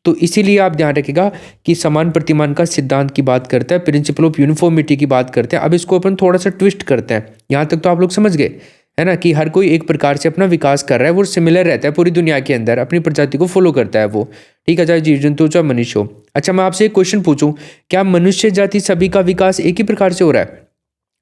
तो इसीलिए आप ध्यान रखिएगा कि समान प्रतिमान का सिद्धांत की बात करता है, प्रिंसिपल ऑफ यूनिफॉर्मिटी की बात करते हैं। अब इसको अपन थोड़ा सा ट्विस्ट करते हैं, यहाँ तक तो आप लोग समझ गए, है ना, कि हर कोई एक प्रकार से अपना विकास कर रहा है, वो सिमिलर रहता है पूरी दुनिया के अंदर, अपनी प्रजाति को फॉलो करता है वो, ठीक है, चाहे जीव जंतु चाहे मनुष्य हो। अच्छा, मैं आपसे एक क्वेश्चन पूछूं, क्या मनुष्य जाति सभी का विकास एक ही प्रकार से हो रहा है?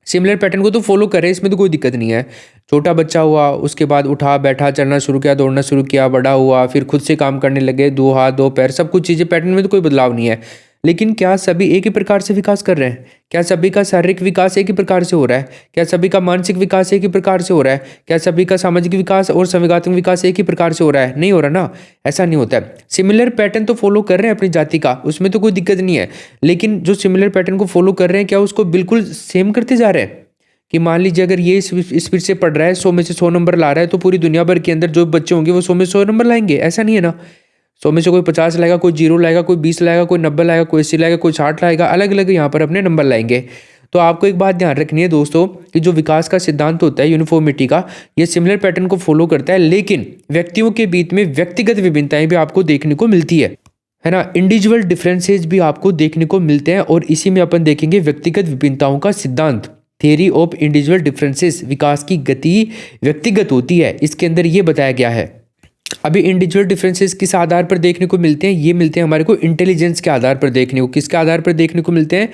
सिमिलर पैटर्न को तो फॉलो करे, इसमें तो कोई दिक्कत नहीं है। छोटा बच्चा हुआ, उसके बाद उठा बैठा चलना शुरू किया, दौड़ना शुरू किया, बड़ा हुआ, फिर खुद से काम करने लगे, 2 हाथ 2 पैर, सब कुछ चीज़ें पैटर्न में तो कोई बदलाव नहीं है। लेकिन क्या सभी एक ही प्रकार से विकास कर रहे हैं? क्या सभी का शारीरिक विकास एक ही प्रकार से हो रहा है? क्या सभी का मानसिक विकास एक ही प्रकार से हो रहा है? क्या सभी का सामाजिक विकास और संवेगात्मक विकास एक ही प्रकार से हो रहा है? नहीं हो रहा ना, ऐसा नहीं होता है। सिमिलर पैटर्न तो फॉलो कर रहे हैं अपनी जाति का, उसमें तो कोई दिक्कत नहीं है। लेकिन जो सिमिलर पैटर्न को फॉलो कर रहे हैं, क्या उसको बिल्कुल सेम करते जा रहे हैं? कि मान लीजिए अगर ये स्पीड से पढ़ रहा है, 100 में से 100 नंबर ला रहा है, तो पूरी दुनिया भर के अंदर जो बच्चे होंगे वो 100 में 100 नंबर लाएंगे? ऐसा नहीं है ना। 100 में से कोई 50 लाएगा, कोई 0 लाएगा, कोई 20 लाएगा, कोई 90 लाएगा, कोई 80 लाएगा, कोई 60 लाएगा, अलग अलग यहाँ पर अपने नंबर लाएंगे। तो आपको एक बात ध्यान रखनी है दोस्तों, कि जो विकास का सिद्धांत होता है यूनिफॉर्मिटी का, ये सिमिलर पैटर्न को फॉलो करता है, लेकिन व्यक्तियों के बीच में व्यक्तिगत विभिन्नताएं भी आपको देखने को मिलती है ना। इंडिविजुअल डिफरेंसेस भी आपको देखने को मिलते हैं, और इसी में अपन देखेंगे व्यक्तिगत विभिन्नताओं का सिद्धांत, थियरी ऑफ इंडिविजुअल डिफरेंसेस। विकास की गति व्यक्तिगत होती है, इसके अंदर ये बताया गया है। अभी इंडिविजुअल डिफरेंसेस किस आधार पर देखने को मिलते हैं? ये मिलते हैं हमारे को इंटेलिजेंस के आधार पर देखने को। किसके आधार पर देखने को मिलते हैं?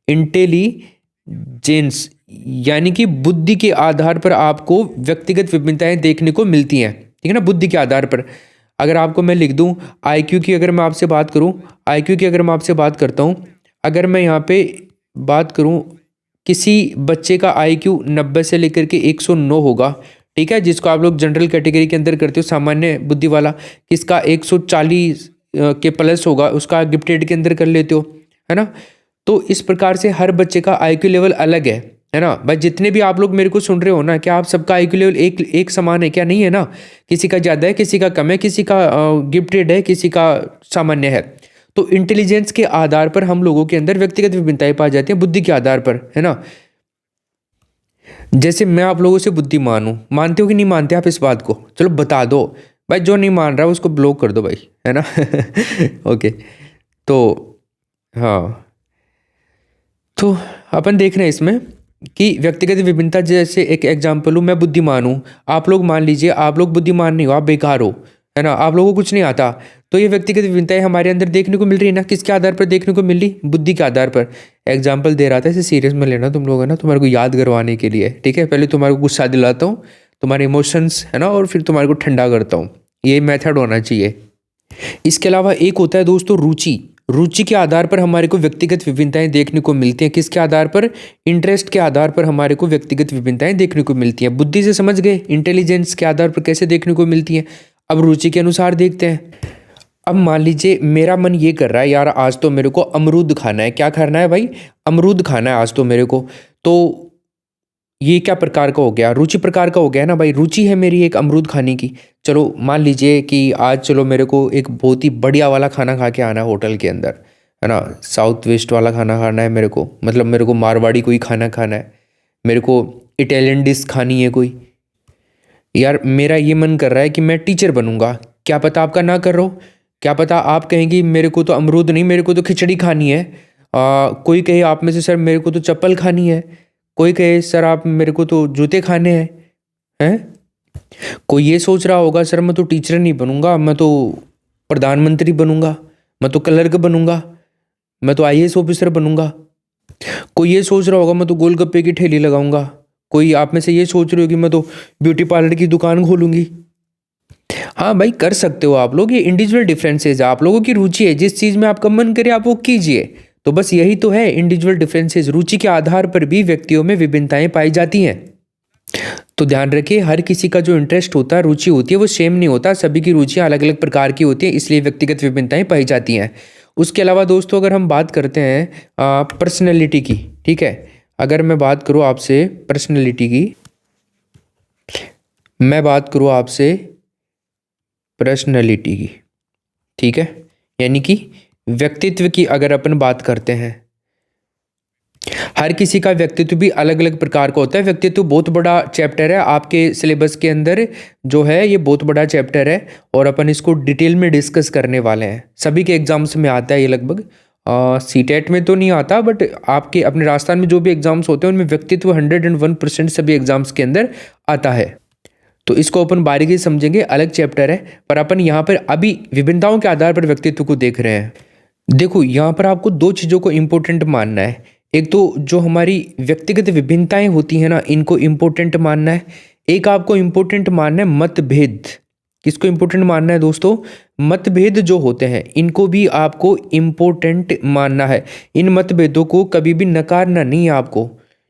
इंटेलिजेंस, यानी कि बुद्धि के आधार पर आपको व्यक्तिगत विभिन्नताएं देखने को मिलती हैं, ठीक है ना, बुद्धि के आधार पर। अगर आपको मैं लिख दूं आईक्यू की, अगर मैं आपसे बात करूं, आईक्यू की अगर मैं आपसे बात करता हूं, अगर मैं यहाँ पे बात करूं, किसी बच्चे का आईक्यू 90 से लेकर के 109 होगा, ठीक है, जिसको आप लोग जनरल कैटेगरी के अंदर करते हो, सामान्य बुद्धि वाला। किसका 140 के प्लस होगा, उसका गिफ्टेड के अंदर कर लेते हो, है ना। तो इस प्रकार से हर बच्चे का आईक्यू लेवल अलग है ना भाई। जितने भी आप लोग मेरे को सुन रहे हो ना, क्या आप सबका आईक्यू लेवल एक समान है? क्या नहीं है ना, किसी का ज़्यादा है, किसी का कम है, किसी का गिफ्टेड है, किसी का सामान्य है। तो इंटेलिजेंस के आधार पर हम लोगों के अंदर व्यक्तिगत विभिन्नताएं पाई जाती हैं, बुद्धि के आधार पर, है ना। जैसे मैं आप लोगों से बुद्धिमान हूँ, मानते हो कि नहीं मानते आप इस बात को? चलो बता दो भाई, जो नहीं मान रहा उसको ब्लॉक कर दो भाई, है ना। ओके, तो हाँ, तो अपन देख रहे हैं इसमें कि व्यक्तिगत विभिन्नता, जैसे एक एग्जाम्पल हूँ, मैं बुद्धिमान हूँ, आप लोग मान लीजिए आप लोग बुद्धिमान नहीं हो, आप बेकार हो, है ना, आप लोगों को कुछ नहीं आता, तो ये व्यक्तिगत विभिन्नताएं हमारे अंदर देखने को मिल रही है ना, किसके आधार पर देखने को मिल रही, बुद्धि के आधार पर। एग्जाम्पल दे रहा था, इसे सीरियस में लेना तुम लोग, है ना, तुम्हारे को याद करवाने के लिए, ठीक है। पहले तुम्हारे को गुस्सा दिलाता हूँ, तुम्हारे इमोशंस, है ना, और फिर तुम्हारे को ठंडा करता हूँ, ये मेथड होना चाहिए। इसके अलावा एक होता है दोस्तों रुचि। रुचि के आधार पर हमारे को व्यक्तिगत विभिन्नताएं देखने को मिलती हैं। किसके आधार पर, इंटरेस्ट के आधार पर हमारे को व्यक्तिगत विभिन्नताएं देखने को मिलती हैं। बुद्धि से समझ गए, इंटेलिजेंस के आधार पर कैसे देखने को मिलती हैं। अब रुचि के अनुसार देखते हैं। अब मान लीजिए मेरा मन ये कर रहा है यार, आज तो मेरे को अमरूद खाना है। क्या खाना है भाई, अमरूद खाना है आज तो मेरे को। तो ये क्या प्रकार का हो गया, रुचि प्रकार का हो गया ना भाई। रुचि है मेरी एक अमरूद खाने की। चलो मान लीजिए कि आज चलो मेरे को एक बहुत ही बढ़िया वाला खाना खा के आना है होटल के अंदर, है ना, साउथ वेस्ट वाला खाना खाना है मेरे को, मतलब मेरे को मारवाड़ी कोई खाना खाना है, मेरे को इटालियन डिश खानी है कोई। यार मेरा ये मन कर रहा है कि मैं टीचर बनूंगा। क्या पता आपका ना कर रहा हो, क्या पता आप कहेंगे मेरे को तो अमरूद नहीं, मेरे को तो खिचड़ी खानी है। कोई कहे आप में से सर मेरे को तो चप्पल खानी है। कोई कहे सर आप मेरे को तो जूते खाने हैं। कोई ये सोच रहा होगा सर मैं तो टीचर नहीं बनूंगा, मैं तो प्रधानमंत्री बनूंगा, मैं तो क्लर्क बनूंगा, मैं तो आईएएस ऑफिसर बनूंगा। कोई ये सोच रहा होगा मैं तो गोलगप्पे की ठेली लगाऊंगा। कोई आप में से ये सोच रही होगी मैं तो ब्यूटी पार्लर की दुकान खोलूंगी। हाँ भाई कर सकते हो आप लोग, ये इंडिविजुअल डिफरेंसेस है, आप लोगों की रुचि है, जिस चीज़ में आपका मन करे आप वो कीजिए। तो बस यही तो है इंडिविजुअल डिफरेंसेस। रुचि के आधार पर भी व्यक्तियों में विभिन्नताएं पाई जाती हैं। तो ध्यान रखिए, हर किसी का जो इंटरेस्ट होता है, रुचि होती है, वो सेम नहीं होता। सभी की रुचियां अलग अलग प्रकार की होती हैं, इसलिए व्यक्तिगत विभिन्नताएं पाई जाती हैं। उसके अलावा दोस्तों अगर हम बात करते हैं पर्सनैलिटी की, ठीक है, अगर मैं बात करूँ आपसे पर्सनैलिटी की, मैं बात करूँ आपसे पर्सनैलिटी की, ठीक है, यानी कि व्यक्तित्व की अगर अपन बात करते हैं, हर किसी का व्यक्तित्व भी अलग अलग प्रकार का होता है। व्यक्तित्व बहुत बड़ा चैप्टर है आपके सिलेबस के अंदर, जो है ये बहुत बड़ा चैप्टर है और अपन इसको डिटेल में डिस्कस करने वाले हैं। सभी के एग्जाम्स में आता है ये लगभग, सीटेट में तो नहीं आता, बट आपके अपने राजस्थान में जो भी एग्जाम्स होते हैं उनमें व्यक्तित्व 101% सभी एग्जाम्स के अंदर आता है। तो इसको अपन बारीकी से समझेंगे, अलग चैप्टर है, पर अपन यहाँ पर अभी विभिन्नताओं के आधार पर व्यक्तित्व को देख रहे हैं। देखो यहाँ पर आपको दो चीज़ों को इम्पोर्टेंट मानना है। एक तो जो हमारी व्यक्तिगत विभिन्नताएं होती हैं ना, इनको इम्पोर्टेंट मानना है। एक आपको इम्पोर्टेंट मानना है मतभेद। किसको इम्पोर्टेंट मानना है दोस्तों, मतभेद जो होते हैं इनको भी आपको इम्पोर्टेंट मानना है। इन मतभेदों को कभी भी नकारना नहीं है आपको,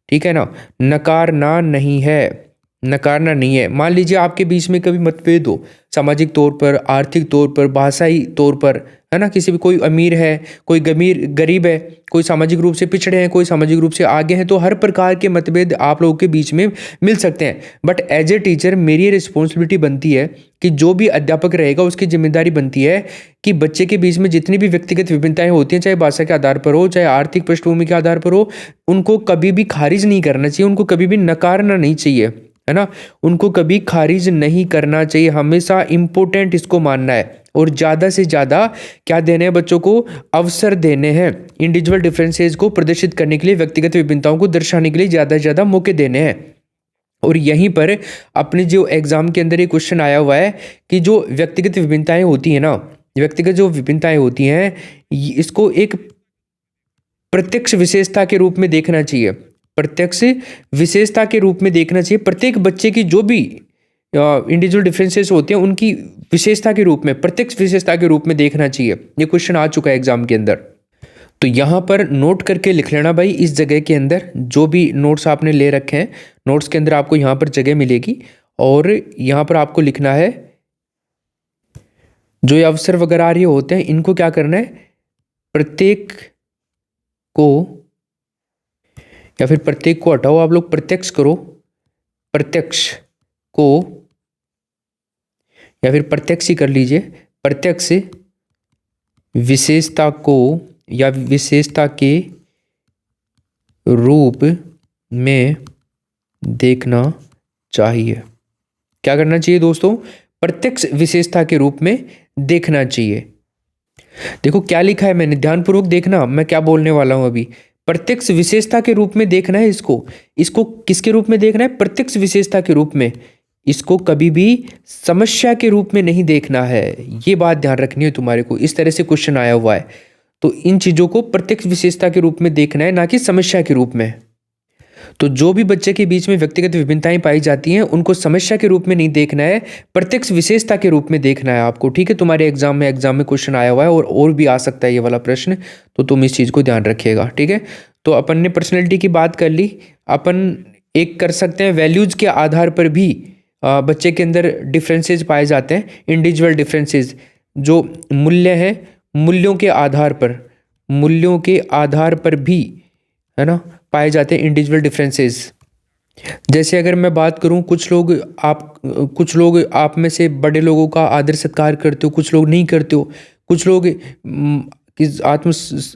ठीक है ना, नकारना नहीं है, नकारना नहीं है। मान लीजिए आपके बीच में कभी मतभेद हो, सामाजिक तौर पर, आर्थिक तौर पर, भाषाई तौर पर, है ना, किसी भी, कोई अमीर है, कोई गरीब है, कोई सामाजिक रूप से पिछड़े हैं, कोई सामाजिक रूप से आगे हैं, तो हर प्रकार के मतभेद आप लोगों के बीच में मिल सकते हैं। बट एज ए टीचर मेरी ये रिस्पॉन्सिबिलिटी बनती है कि जो भी अध्यापक रहेगा उसकी जिम्मेदारी बनती है कि बच्चे के बीच में जितनी भी व्यक्तिगत विभिन्नताएं होती हैं, चाहे भाषा के आधार पर हो, चाहे आर्थिक पृष्ठभूमि के आधार पर हो, उनको कभी भी खारिज नहीं करना चाहिए, उनको कभी भी नकारना नहीं चाहिए, है ना, उनको कभी खारिज नहीं करना चाहिए। हमेशा इम्पोर्टेंट इसको मानना है और ज़्यादा से ज़्यादा क्या देने हैं बच्चों को, अवसर देने हैं। इंडिविजुअल डिफरेंसेस को प्रदर्शित करने के लिए, व्यक्तिगत विभिन्नताओं को दर्शाने के लिए ज़्यादा से ज़्यादा मौके देने हैं। और यहीं पर अपने जो एग्जाम के अंदर ये क्वेश्चन आया हुआ है कि जो व्यक्तिगत विभिन्नताएं होती हैं ना, व्यक्तिगत जो विभिन्नताएं होती हैं, इसको एक प्रत्यक्ष विशेषता के रूप में देखना चाहिए, प्रत्यक्ष विशेषता के रूप में देखना चाहिए। प्रत्येक बच्चे की जो भी इंडिविजुअल डिफरेंसेस होते हैं उनकी विशेषता के रूप में, प्रत्यक्ष विशेषता के रूप में देखना चाहिए। ये क्वेश्चन आ चुका है एग्जाम के अंदर, तो यहाँ पर नोट करके लिख लेना भाई। इस जगह के अंदर जो भी नोट्स आपने ले रखे हैं, नोट्स के अंदर आपको यहाँ पर जगह मिलेगी और यहाँ पर आपको लिखना है जो ये अवसर वगैरह आ रहे होते हैं इनको क्या करना है, प्रत्येक को, या फिर प्रत्येक को हटाओ, आप लोग प्रत्यक्ष करो, प्रत्यक्ष को, या फिर प्रत्यक्ष ही कर लीजिए, प्रत्यक्ष विशेषता को या विशेषता के रूप में देखना चाहिए। क्या करना चाहिए दोस्तों, प्रत्यक्ष विशेषता के रूप में देखना चाहिए। देखो क्या लिखा है मैंने, ध्यानपूर्वक देखना मैं क्या बोलने वाला हूं अभी। प्रत्यक्ष विशेषता के रूप में देखना है इसको, इसको किसके रूप में देखना है, प्रत्यक्ष विशेषता के रूप में। इसको कभी भी समस्या के रूप में नहीं देखना है, ये बात ध्यान रखनी है तुम्हारे को। इस तरह से क्वेश्चन आया हुआ है, तो इन चीज़ों को प्रत्यक्ष विशेषता के रूप में देखना है, ना कि समस्या के रूप में। तो जो भी बच्चे के बीच में व्यक्तिगत विभिन्नताएं पाई जाती हैं उनको समस्या के रूप में नहीं देखना है, प्रत्यक्ष विशेषता के रूप में देखना है आपको, ठीक है। तुम्हारे एग्जाम में क्वेश्चन आया हुआ है और भी आ सकता है ये वाला प्रश्न, तो तुम इस चीज़ को ध्यान रखिएगा, ठीक है। तो अपन ने पर्सनैलिटी की बात कर ली। अपन एक कर सकते हैं, वैल्यूज़ के आधार पर भी बच्चे के अंदर डिफरेंसेस पाए जाते हैं, इंडिविजुअल डिफरेंसेस, जो मूल्य हैं, मूल्यों के आधार पर भी, है ना, पाए जाते हैं इंडिविजुअल डिफरेंसेस। जैसे अगर मैं बात करूं, कुछ लोग आप में से बड़े लोगों का आदर सत्कार करते हो, कुछ लोग नहीं करते हो, कुछ लोग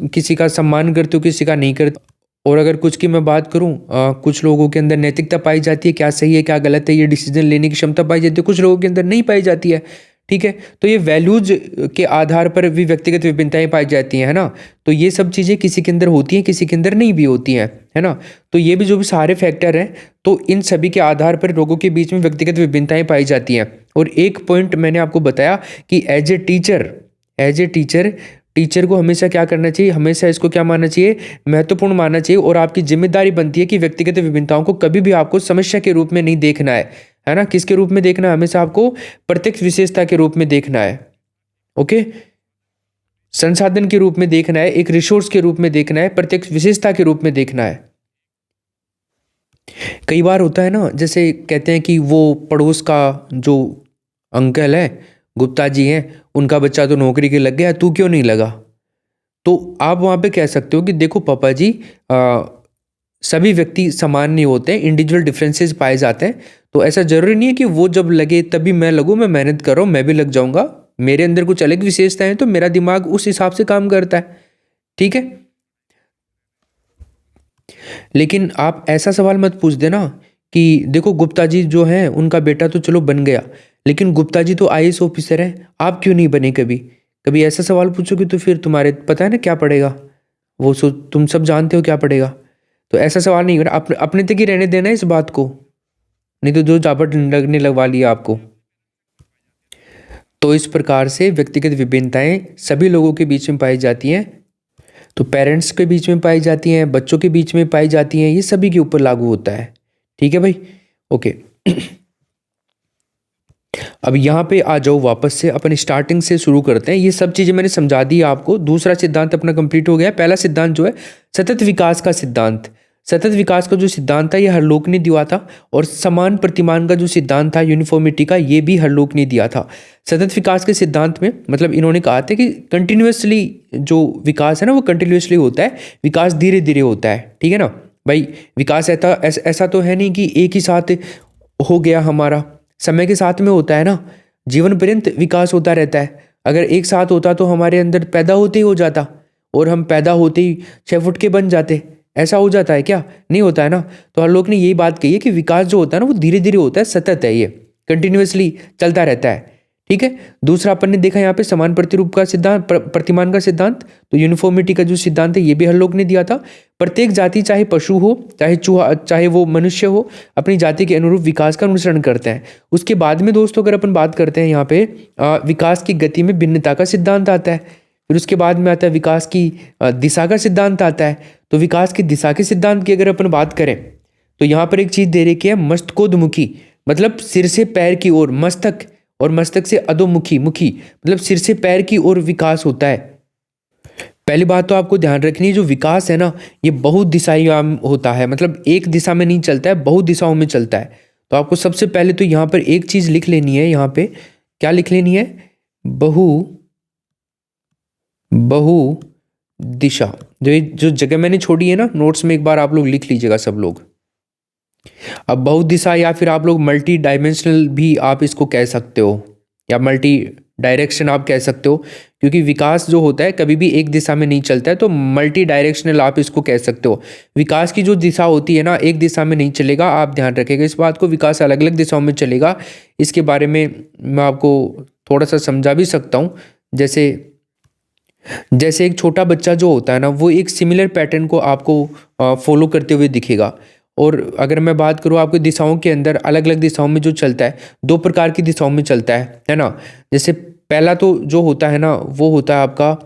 किसी का सम्मान करते हो, किसी का नहीं करते। और अगर कुछ की मैं बात करूं, कुछ लोगों के अंदर नैतिकता पाई जाती है, क्या सही है क्या गलत है, ये डिसीजन लेने की क्षमता पाई जाती है, कुछ लोगों के अंदर नहीं पाई जाती है, ठीक है। तो ये वैल्यूज के आधार पर भी व्यक्तिगत विभिन्नताएं पाई जाती हैं, है ना। तो ये सब चीज़ें किसी के अंदर होती हैं, किसी के अंदर नहीं भी होती हैं, है ना। तो ये भी जो भी सारे फैक्टर हैं, तो इन सभी के आधार पर लोगों के बीच में व्यक्तिगत विभिन्नताएं पाई जाती हैं। और एक पॉइंट मैंने आपको बताया कि एज ए टीचर को हमेशा क्या करना चाहिए, हमेशा इसको क्या मानना चाहिए, महत्वपूर्ण मानना चाहिए। और आपकी जिम्मेदारी बनती है कि व्यक्तिगत विभिन्नताओं को कभी भी आपको समस्या के रूप में नहीं देखना है ना। किसके रूप में देखना है, हमेशा आपको प्रत्यक्ष विशेषता के रूप में देखना है, ओके। संसाधन के रूप में देखना है, एक रिसोर्स के रूप में देखना है, प्रत्यक्ष विशेषता के रूप में देखना है। कई बार होता है ना, जैसे कहते हैं कि वो पड़ोस का जो अंकल है, गुप्ता जी हैं, उनका बच्चा तो नौकरी के लग गया, तू क्यों नहीं लगा। तो आप वहाँ पे कह सकते हो कि देखो पापा जी, सभी व्यक्ति समान नहीं होते, इंडिविजुअल डिफरेंसेस पाए जाते हैं। तो ऐसा जरूरी नहीं है कि वो जब लगे तभी मैं लगूँ, मैं मेहनत कर रहा हूँ मैं भी लग जाऊँगा, मेरे अंदर कुछ अलग विशेषताएं हैं तो मेरा दिमाग उस हिसाब से काम करता है, ठीक है। लेकिन आप ऐसा सवाल मत पूछ देना कि देखो गुप्ता जी जो हैं उनका बेटा तो चलो बन गया, लेकिन गुप्ता जी तो आईएएस ऑफिसर हैं, आप क्यों नहीं बने। कभी कभी ऐसा सवाल पूछोगे तो फिर तुम्हारे पता है ना क्या पड़ेगा, तुम सब जानते हो क्या पड़ेगा। तो ऐसा सवाल नहीं करना, अपने तक ही रहने देना इस बात को, नहीं तो जो झापट लगने लगवा लिया आपको। तो इस प्रकार से व्यक्तिगत विभिन्नताएं सभी लोगों के बीच में पाई जाती हैं। तो पेरेंट्स के बीच में पाई जाती हैं, बच्चों के बीच में पाई जाती हैं, ये सभी के ऊपर लागू होता है, ठीक है भाई, ओके। अब यहाँ पे आ जाओ, वापस से अपन स्टार्टिंग से शुरू करते हैं। ये सब चीज़ें मैंने समझा दी आपको। दूसरा सिद्धांत अपना कंप्लीट हो गया। पहला सिद्धांत जो है सतत विकास का सिद्धांत। सतत विकास का जो सिद्धांत था ये हरलोक ने दिया था, और समान प्रतिमान का जो सिद्धांत था यूनिफॉर्मिटी का, ये भी हरलोक ने दिया था। सतत विकास के सिद्धांत में मतलब इन्होंने कहा था कि कंटिन्यूसली जो विकास है ना वो कंटिन्यूसली होता है, विकास धीरे धीरे होता है, ठीक है ना भाई। विकास ऐसा तो है नहीं कि एक ही साथ हो गया हमारा, समय के साथ में होता है ना, जीवन पर्यंत विकास होता रहता है। अगर एक साथ होता तो हमारे अंदर पैदा होते ही हो जाता, और हम पैदा होते ही 6 फुट के बन जाते, ऐसा हो जाता है क्या, नहीं होता है ना। तो हर लोग ने यही बात कही है कि विकास जो होता है ना वो धीरे धीरे होता है, सतत है, ये कंटिन्यूसली चलता रहता है, ठीक है। दूसरा अपन ने देखा यहाँ पे समान प्रतिरूप का सिद्धांत, प्रतिमान का सिद्धांत। तो यूनिफॉर्मिटी का जो सिद्धांत है ये भी हर लोग ने दिया था। प्रत्येक जाति, चाहे पशु हो, चाहे चूहा, चाहे वो मनुष्य हो, अपनी जाति के अनुरूप विकास का अनुसरण करते हैं। उसके बाद में दोस्तों अगर अपन बात करते हैं यहाँ पे विकास की गति में भिन्नता का सिद्धांत आता है। फिर उसके बाद में आता है विकास की दिशा का सिद्धांत आता है। तो विकास की दिशा के सिद्धांत की अगर अपन बात करें तो यहाँ पर एक चीज दे रखी है, मस्तकोद्मुखी, मतलब सिर से पैर की ओर, मस्तक, और मस्तक से अधोमुखी, मुखी मतलब सिर से पैर की ओर विकास होता है। पहली बात तो आपको ध्यान रखनी है, जो विकास है ना ये बहुत दिशाई होता है, मतलब एक दिशा में नहीं चलता है, बहुत दिशाओं में चलता है। तो आपको सबसे पहले तो यहाँ पर एक चीज लिख लेनी है, यहाँ पे क्या लिख लेनी है, बहु दिशा। जो जगह मैंने छोड़ी है ना नोट्स में, एक बार आप लोग लिख लीजिएगा सब लोग। अब बहुत दिशा, या फिर आप लोग मल्टी डायमेंशनल भी आप इसको कह सकते हो, या मल्टी डायरेक्शन आप कह सकते हो, क्योंकि विकास जो होता है कभी भी एक दिशा में नहीं चलता है, तो मल्टी डायरेक्शनल आप इसको कह सकते हो। विकास की जो दिशा होती है ना एक दिशा में नहीं चलेगा, आप ध्यान रखिएगा इस बात को, विकास अलग अलग दिशाओं में चलेगा। इसके बारे में मैं आपको थोड़ा सा समझा भी सकता हूँ। जैसे एक छोटा बच्चा जो होता है ना वो एक सिमिलर पैटर्न को आपको फॉलो करते हुए दिखेगा, और अगर मैं बात करूँ आपको दिशाओं के अंदर, अलग अलग दिशाओं में जो चलता है, दो प्रकार की दिशाओं में चलता है ना। जैसे पहला तो जो होता है ना वो होता है आपका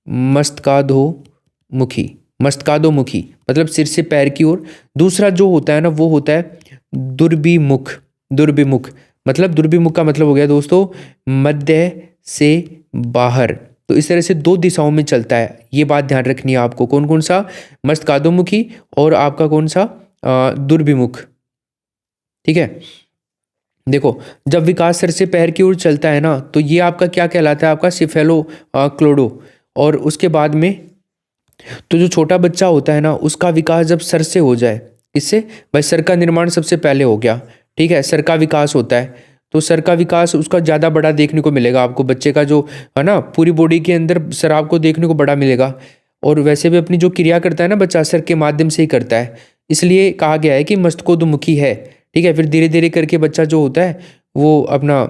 मस्तकाधोमुखी, मस्तकाधोमुखी मतलब सिर से पैर की ओर। दूसरा जो होता है ना वो होता है दुर्भिमुख, दुर्भिमुख मतलब दुर्भिमुख का मतलब हो गया दोस्तों मध्य से बाहर। तो इस तरह से दो दिशाओं में चलता है, ये बात ध्यान रखनी है आपको। कौन कौन सा? मस्तकाधोमुखी और आपका कौन सा? दुर्भिमुख। ठीक है, देखो जब विकास सर से पैर की ओर चलता है ना तो ये आपका क्या कहलाता है? आपका सिफेलो क्लोडो। और उसके बाद में तो जो छोटा बच्चा होता है ना उसका विकास जब सर से हो जाए, इससे भाई सर का निर्माण सबसे पहले हो गया। ठीक है, सर का विकास होता है तो सर का विकास उसका ज़्यादा बड़ा देखने को मिलेगा आपको। बच्चे का जो है ना पूरी बॉडी के अंदर सर आपको देखने को बड़ा मिलेगा। और वैसे भी अपनी जो क्रिया करता है ना बच्चा सर के माध्यम से ही करता है, इसलिए कहा गया है कि मस्तकोद्मुखी है। ठीक है, फिर धीरे धीरे करके बच्चा जो होता है वो अपना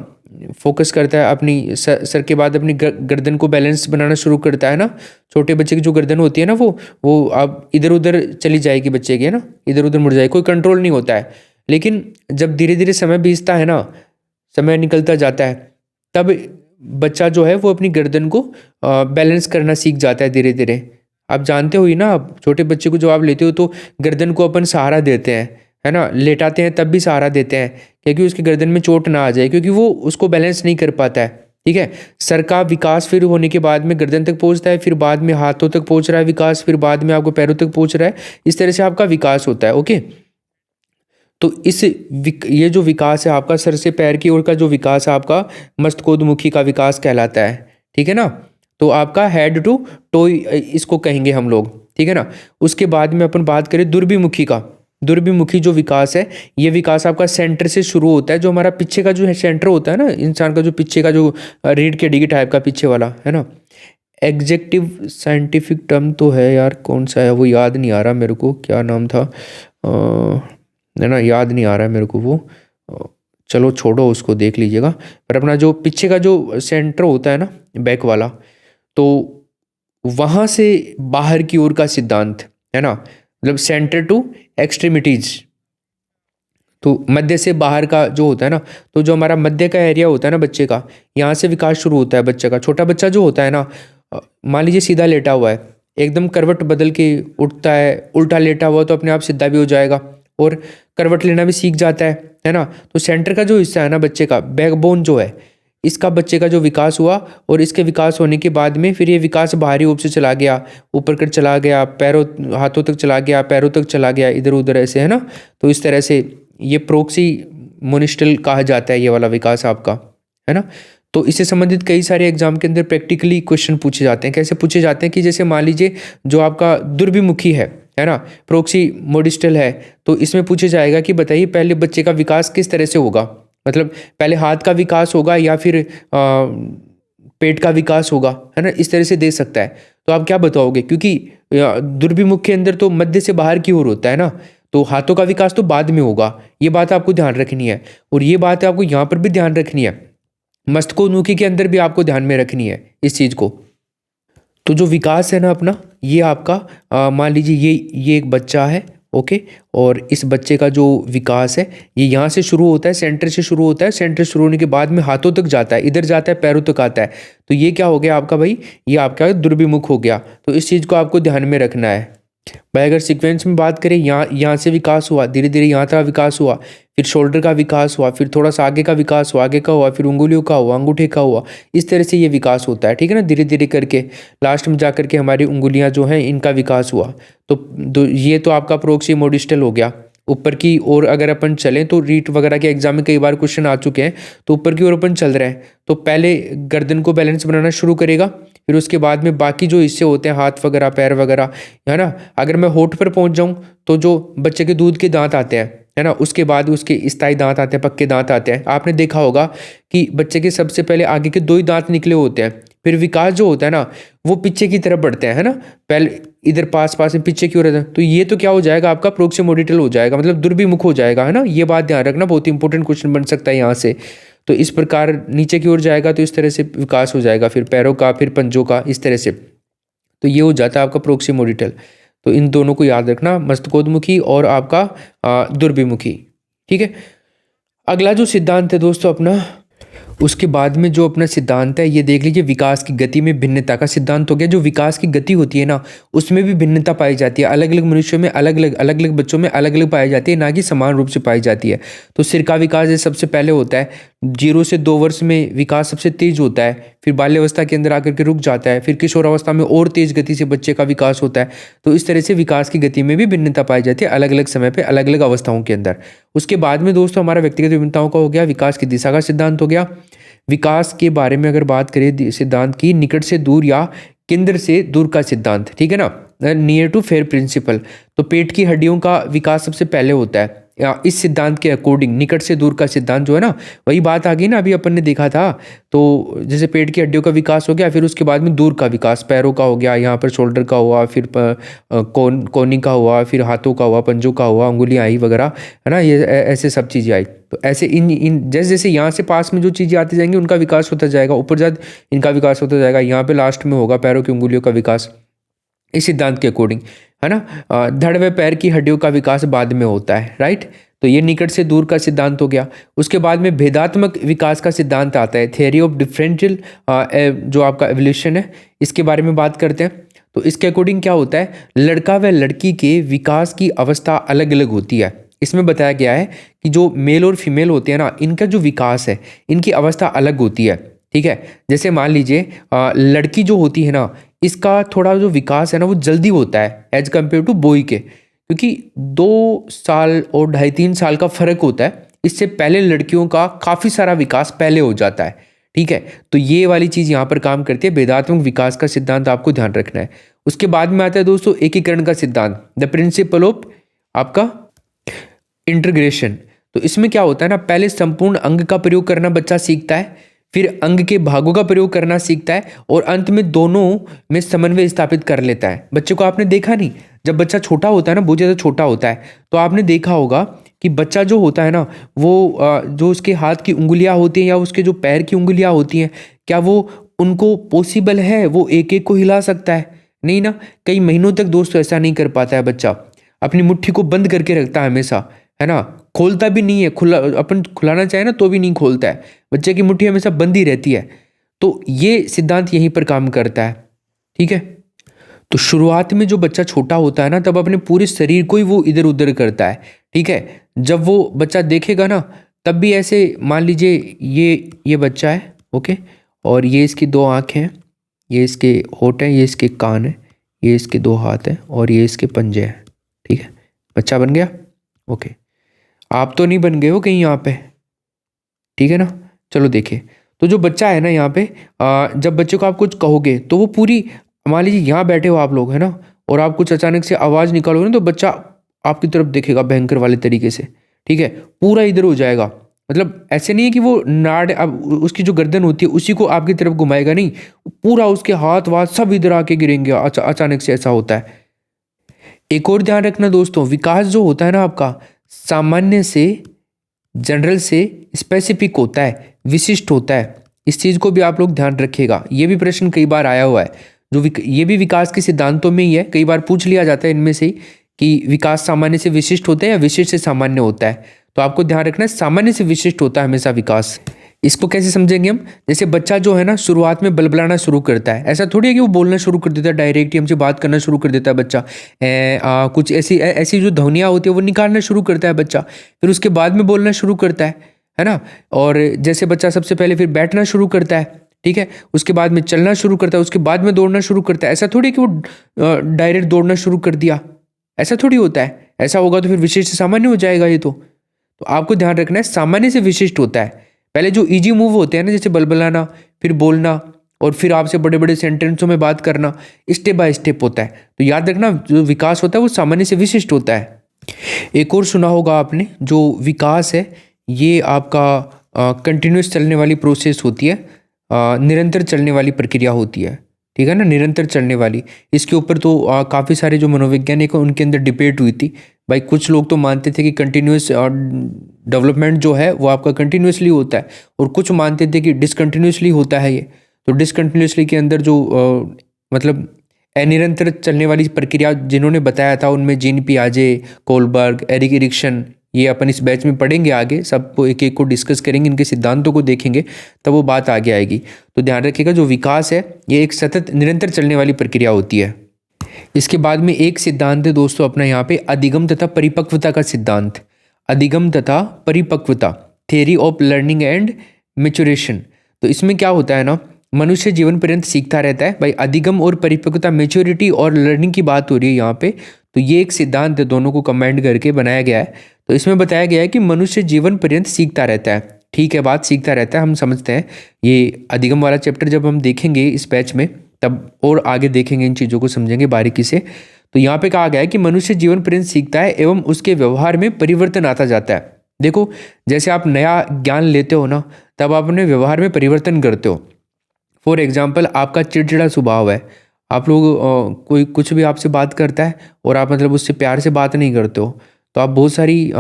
फोकस करता है, अपनी सर के बाद अपनी गर्दन को बैलेंस बनाना शुरू करता है ना। छोटे बच्चे की जो गर्दन होती है ना वो अब इधर उधर चली जाएगी बच्चे की, है ना, इधर उधर मुड़ जाएगी, कोई कंट्रोल नहीं होता है। लेकिन जब धीरे धीरे समय बीतता है ना, समय निकलता जाता है, तब बच्चा जो है वो अपनी गर्दन को बैलेंस करना सीख जाता है धीरे धीरे। आप जानते हो ही ना, आप छोटे बच्चे को जो आप लेते हो तो गर्दन को अपन सहारा देते हैं, है ना, लेटाते हैं तब भी सहारा देते हैं क्योंकि उसकी गर्दन में चोट ना आ जाए, क्योंकि वो उसको बैलेंस नहीं कर पाता है। ठीक है, सर का विकास फिर होने के बाद में गर्दन तक पहुंचता है, फिर बाद में हाथों तक पहुंच रहा है विकास, फिर बाद में आपको पैरों तक पहुंच रहा है। इस तरह से आपका विकास होता है। ओके, तो ये जो विकास है आपका सर से पैर की ओर का जो विकास है आपका मस्तकोद्मुखी का विकास कहलाता है। ठीक है ना, तो आपका हेड टू टो इसको कहेंगे हम लोग। ठीक है ना, उसके बाद में अपन बात करें दुर्भिमुखी का। दुर्भिमुखी जो विकास है ये विकास आपका सेंटर से शुरू होता है। जो हमारा पीछे का जो है सेंटर होता है ना इंसान का, जो पीछे का जो रीढ़ के डिगी टाइप का पीछे वाला है ना। एग्जेक्टिव साइंटिफिक टर्म तो है यार, कौन सा है वो याद नहीं आ रहा मेरे को, क्या नाम था है ना, याद नहीं आ रहा है मेरे को वो। चलो छोड़ो उसको, देख लीजिएगा। पर अपना जो पीछे का जो सेंटर होता है ना बैक वाला, तो वहाँ से बाहर की ओर का सिद्धांत है ना, मतलब सेंटर टू एक्सट्रीमिटीज। तो मध्य से बाहर का जो होता है ना, तो जो हमारा मध्य का एरिया होता है ना बच्चे का, यहाँ से विकास शुरू होता है बच्चे का। छोटा बच्चा जो होता है ना, मान लीजिए सीधा लेटा हुआ है, एकदम करवट बदल के उठता है, उल्टा लेटा हुआ तो अपने आप सीधा भी हो जाएगा और करवट लेना भी सीख जाता है ना। तो सेंटर का जो हिस्सा है ना बच्चे का, बैकबोन जो है, इसका बच्चे का जो विकास हुआ, और इसके विकास होने के बाद में फिर ये विकास बाहरी रूप से चला गया, ऊपर कर चला गया, पैरों हाथों तक चला गया, पैरों तक चला गया, इधर उधर ऐसे, है ना। तो इस तरह से ये प्रोक्सी मोनिस्टल कहा जाता है ये वाला विकास आपका, है ना। तो इससे संबंधित कई सारे एग्जाम के अंदर प्रैक्टिकली क्वेश्चन पूछे जाते हैं। कैसे पूछे जाते हैं कि जैसे मान लीजिए जो आपका दुर्भिमुखी है ना, प्रोक्सी मोडिस्टल है, तो इसमें पूछे जाएगा कि बताइए पहले बच्चे का विकास किस तरह से होगा, मतलब पहले हाथ का विकास होगा या फिर पेट का विकास होगा, है ना, इस तरह से दे सकता है। तो आप क्या बताओगे, क्योंकि दुर्भिमुख के अंदर तो मध्य से बाहर की ओर होता है ना, तो हाथों का विकास तो बाद में होगा। ये बात आपको ध्यान रखनी है, और ये बात आपको यहाँ पर भी ध्यान रखनी है, मस्तकोन्मुखी के अंदर भी आपको ध्यान में रखनी है इस चीज़ को। तो जो विकास है ना अपना, ये आपका मान लीजिए ये एक बच्चा है, ओके, और इस बच्चे का जो विकास है ये यहाँ से शुरू होता है, सेंटर से शुरू होता है। सेंटर शुरू होने के बाद में हाथों तक जाता है, इधर जाता है, पैरों तक आता है। तो ये क्या हो गया आपका भाई, ये आपका दुर्भिमुख हो गया। तो इस चीज़ को आपको ध्यान में रखना है भाई। अगर सीक्वेंस में बात करें, यहाँ से विकास हुआ, धीरे धीरे यहाँ तक विकास हुआ, फिर शोल्डर का विकास हुआ, फिर थोड़ा सा आगे का विकास हुआ, आगे का हुआ, फिर उंगलियों का हुआ, अंगूठे का हुआ, इस तरह से ये विकास होता है। ठीक है ना, धीरे धीरे करके लास्ट में जा करके हमारी उंगलियां जो हैं इनका विकास हुआ। तो ये तो आपका प्रोक्सीमोडिस्टल हो गया। ऊपर की ओर अगर अपन चलें तो रीट वगैरह के एग्जाम में कई बार क्वेश्चन आ चुके हैं, तो ऊपर की ओर अपन चल रहे हैं, तो पहले गर्दन को बैलेंस बनाना शुरू करेगा, फिर उसके बाद में बाकी जो हिस्से होते हैं हाथ वगैरह, पैर वगैरह, है ना। अगर मैं होठ पर पहुंच जाऊं तो जो बच्चे के दूध के दांत आते हैं, है ना, उसके बाद उसके स्थायी दांत आते हैं, पक्के दांत आते हैं। आपने देखा होगा कि बच्चे के सबसे पहले आगे के 2 ही दांत निकले होते हैं, फिर विकास जो होता है ना वो पीछे की तरफ बढ़ते हैं, है ना, पहले इधर पास पास में पीछे की ओर। तो ये तो क्या हो जाएगा आपका प्रोक्सीमोडिटल हो जाएगा, मतलब दुर्भिमुख हो जाएगा, है ना। ये बात ध्यान रखना, बहुत ही इंपॉर्टेंट क्वेश्चन बन सकता है यहाँ से। तो इस प्रकार नीचे की ओर जाएगा तो इस तरह से विकास हो जाएगा, फिर पैरों का, फिर पंजों का, इस तरह से। तो ये हो जाता है आपका प्रोक्सीमोडिटल। तो इन दोनों को याद रखना, मस्तकोद्मुखी और आपका दुर्विमुखी। ठीक है, अगला जो सिद्धांत है दोस्तों अपना, उसके बाद में जो अपना सिद्धांत है ये देख लीजिए, विकास की गति में भिन्नता का सिद्धांत हो गया। जो विकास की गति होती है ना, उसमें भी भिन्नता पाई जाती है, अलग अलग मनुष्यों में अलग अलग बच्चों में अलग अलग पाई जाती है, ना कि समान रूप से पाई जाती है। तो सिर का विकास ये सबसे पहले होता है, 0 से 2 वर्ष में विकास सबसे तेज होता है, फिर बाल्यावस्था के अंदर आकर के रुक जाता है, फिर किशोरावस्था में और तेज गति से बच्चे का विकास होता है। तो इस तरह से विकास की गति में भी भिन्नता पाई जाती है, अलग अलग समय पे अलग अलग अवस्थाओं के अंदर। उसके बाद में दोस्तों हमारा व्यक्तिगत विभिन्नताओं का हो गया, विकास की दिशा का सिद्धांत हो गया। विकास के बारे में अगर बात करें सिद्धांत की, निकट से दूर या केंद्र से दूर का सिद्धांत, ठीक है ना, नियर टू फेयर प्रिंसिपल। तो पेट की हड्डियों का विकास सबसे पहले होता है, इस सिद्धांत के अकॉर्डिंग निकट से दूर का सिद्धांत जो है ना, वही बात आ गई ना, अभी अपन ने देखा था। तो जैसे पेट की हड्डियों का विकास हो गया, फिर उसके बाद में दूर का विकास, पैरों का हो गया, यहाँ पर शोल्डर का हुआ, फिर कोनी का हुआ, फिर हाथों का हुआ, पंजों का हुआ, उंगलियां आई वगैरह, है ना, ये ऐसे सब चीज़ें आई। तो ऐसे इन जैसे जैसे यहाँ से पास में जो चीज़ें आती जाएंगी उनका विकास होता जाएगा, ऊपर जाते इनका विकास होता जाएगा, यहाँ पे लास्ट में होगा पैरों की उंगलियों का विकास, इस सिद्धांत के अकॉर्डिंग, है ना। धड़ व पैर की हड्डियों का विकास बाद में होता है, राइट। तो ये निकट से दूर का सिद्धांत हो गया। उसके बाद में भेदात्मक विकास का सिद्धांत आता है, थियरी ऑफ डिफरेंशियल, जो आपका एवोल्यूशन है, इसके बारे में बात करते हैं। तो इसके अकॉर्डिंग क्या होता है, लड़का व लड़की के विकास की अवस्था अलग अलग होती है। इसमें बताया गया है कि जो मेल और फीमेल होते हैं ना, इनका जो विकास है, इनकी अवस्था अलग होती है, ठीक है। जैसे मान लीजिए लड़की जो होती है ना, इसका थोड़ा जो विकास है ना वो जल्दी होता है एज कम्पेयर टू बॉय के, क्योंकि 2 साल और 2.5-3 साल का फर्क होता है। इससे पहले लड़कियों का काफ़ी सारा विकास पहले हो जाता है, ठीक है। तो ये वाली चीज़ यहाँ पर काम करती है, भेदात्मक विकास का सिद्धांत आपको ध्यान रखना है। उसके बाद में आता है दोस्तों एकीकरण का सिद्धांत, द प्रिंसिपल ऑफ आपका इंटीग्रेशन। तो इसमें क्या होता है ना, पहले संपूर्ण अंग का प्रयोग करना बच्चा सीखता है, फिर अंग के भागों का प्रयोग करना सीखता है, और अंत में दोनों में समन्वय स्थापित कर लेता है। बच्चे को आपने देखा नहीं, जब बच्चा छोटा होता है ना, बहुत ज़्यादा छोटा होता है, तो आपने देखा होगा कि बच्चा जो होता है ना, वो जो उसके हाथ की उंगलियां होती हैं या उसके जो पैर की उंगलियां होती हैं, क्या वो उनको पॉसिबल है वो एक एक को हिला सकता है? नहीं ना। कई महीनों तक दोस्तों ऐसा नहीं कर पाता है बच्चा, अपनी मुट्ठी को बंद करके रखता है हमेशा, है ना, खोलता भी नहीं है, खुला अपन खुलाना चाहे ना तो भी नहीं खोलता है, बच्चे की मुट्ठी हमेशा बंद ही रहती है। तो ये सिद्धांत यहीं पर काम करता है, ठीक है। तो शुरुआत में जो बच्चा छोटा होता है ना, तब अपने पूरे शरीर को ही वो इधर उधर करता है, ठीक है। जब वो बच्चा देखेगा ना, तब भी ऐसे मान लीजिए ये बच्चा है, ओके, और ये इसकी 2 आँखें हैं, ये इसके होंठ हैं, ये इसके कान है, ये इसके 2 हाथ हैं, और ये इसके पंजे हैं, ठीक है। बच्चा बन गया, ओके। आप तो नहीं बन गए हो कहीं यहाँ पे, ठीक है ना। चलो देखिए, तो जो बच्चा है ना यहाँ पे, जब बच्चे को आप कुछ कहोगे तो वो पूरी, मान लीजिए यहाँ बैठे हो आप लोग, है ना, और आप कुछ अचानक से आवाज़ निकालोगे ना, तो बच्चा आपकी तरफ देखेगा भयंकर वाले तरीके से, ठीक है, पूरा इधर हो जाएगा। मतलब ऐसे नहीं है कि वो नाड़, अब उसकी जो गर्दन होती है उसी को आपकी तरफ घुमाएगा, नहीं, पूरा उसके हाथ वाथ सब इधर आके गिरेंगे, अचानक से ऐसा होता है। एक और ध्यान रखना दोस्तों, विकास जो होता है ना आपका, सामान्य से, जनरल से स्पेसिफिक होता है, विशिष्ट होता है। इस चीज़ को भी आप लोग ध्यान रखिएगा, ये भी प्रश्न कई बार आया हुआ है। ये भी विकास के सिद्धांतों में ही है, कई बार पूछ लिया जाता है इनमें से ही कि विकास सामान्य से विशिष्ट होता है या विशिष्ट से सामान्य होता है। तो आपको ध्यान रखना है, सामान्य से विशिष्ट होता है हमेशा विकास। इसको कैसे समझेंगे हम, जैसे बच्चा जो है ना शुरुआत में बलबलाना शुरू करता है, ऐसा थोड़ी है कि वो बोलना शुरू कर देता है, डायरेक्ट ही हमसे बात करना शुरू कर देता है बच्चा। कुछ ऐसी जो ध्वनियाँ होती है वो निकालना शुरू करता है बच्चा, फिर उसके बाद में बोलना शुरू करता है ना। और जैसे बच्चा सबसे पहले फिर बैठना शुरू करता है, ठीक है, उसके बाद में चलना शुरू करता है, उसके बाद में दौड़ना शुरू करता है। ऐसा थोड़ी है कि वो डायरेक्ट दौड़ना शुरू कर दिया, ऐसा थोड़ी होता है। ऐसा होगा तो फिर विशिष्ट से सामान्य हो जाएगा ये तो आपको ध्यान रखना है, सामान्य से विशिष्ट होता है। पहले जो इजी मूव होते हैं ना, जैसे बलबलाना, फिर बोलना, और फिर आपसे बड़े बड़े सेंटेंसों में बात करना, स्टेप बाय स्टेप होता है। तो याद रखना, जो विकास होता है वो सामान्य से विशिष्ट होता है। एक और सुना होगा आपने, जो विकास है ये आपका कंटिन्यूस चलने वाली प्रोसेस होती है, निरंतर चलने वाली प्रक्रिया होती है, ठीक है ना, निरंतर चलने वाली। इसके ऊपर तो काफ़ी सारे जो मनोवैज्ञानिक हैं उनके अंदर डिबेट हुई थी भाई। कुछ लोग तो मानते थे कि कंटिन्यूस डेवलपमेंट जो है वो आपका कंटिन्यूसली होता है, और कुछ मानते थे कि डिसकंटिन्यूसली होता है ये। तो डिसकंटिन्यूसली के अंदर जो मतलब अनिरंतर चलने वाली प्रक्रिया जिन्होंने बताया था उनमें जीन पियाजे, कोलबर्ग, एरिक एरिक्सन, ये अपन इस बैच में पढ़ेंगे आगे, सबको एक एक को डिस्कस करेंगे, इनके सिद्धांतों को देखेंगे, तब वो बात आगे आएगी। तो ध्यान रखिएगा, जो विकास है ये एक सतत निरंतर चलने वाली प्रक्रिया होती है। इसके बाद में एक सिद्धांत है दोस्तों अपना यहाँ पे, अधिगम तथा परिपक्वता का सिद्धांत। अधिगम तथा परिपक्वता, theory of learning and maturation. तो इसमें क्या होता है ना, मनुष्य जीवन पर्यंत सीखता रहता है। भाई अधिगम और परिपक्वता, मेच्योरिटी और लर्निंग की बात हो रही है यहाँ पे। तो ये एक सिद्धांत है, दोनों को कंबाइंड करके बनाया गया है। तो इसमें बताया गया है कि मनुष्य जीवन पर्यंत सीखता रहता है। ठीक है, बात सीखता रहता है, हम समझते हैं। ये अधिगम वाला चैप्टर जब हम देखेंगे इस बैच में, तब और आगे देखेंगे, इन चीज़ों को समझेंगे बारीकी से। तो यहाँ पे कहा गया है कि मनुष्य जीवन पर्यंत सीखता है एवं उसके व्यवहार में परिवर्तन आता जाता है। देखो, जैसे आप नया ज्ञान लेते हो ना, तब आप अपने व्यवहार में परिवर्तन करते हो। फॉर एग्जाम्पल, आपका चिड़चिड़ा स्वभाव है, आप लोग कोई कुछ भी आपसे बात करता है और आप मतलब उससे प्यार से बात नहीं करते हो, तो आप बहुत सारी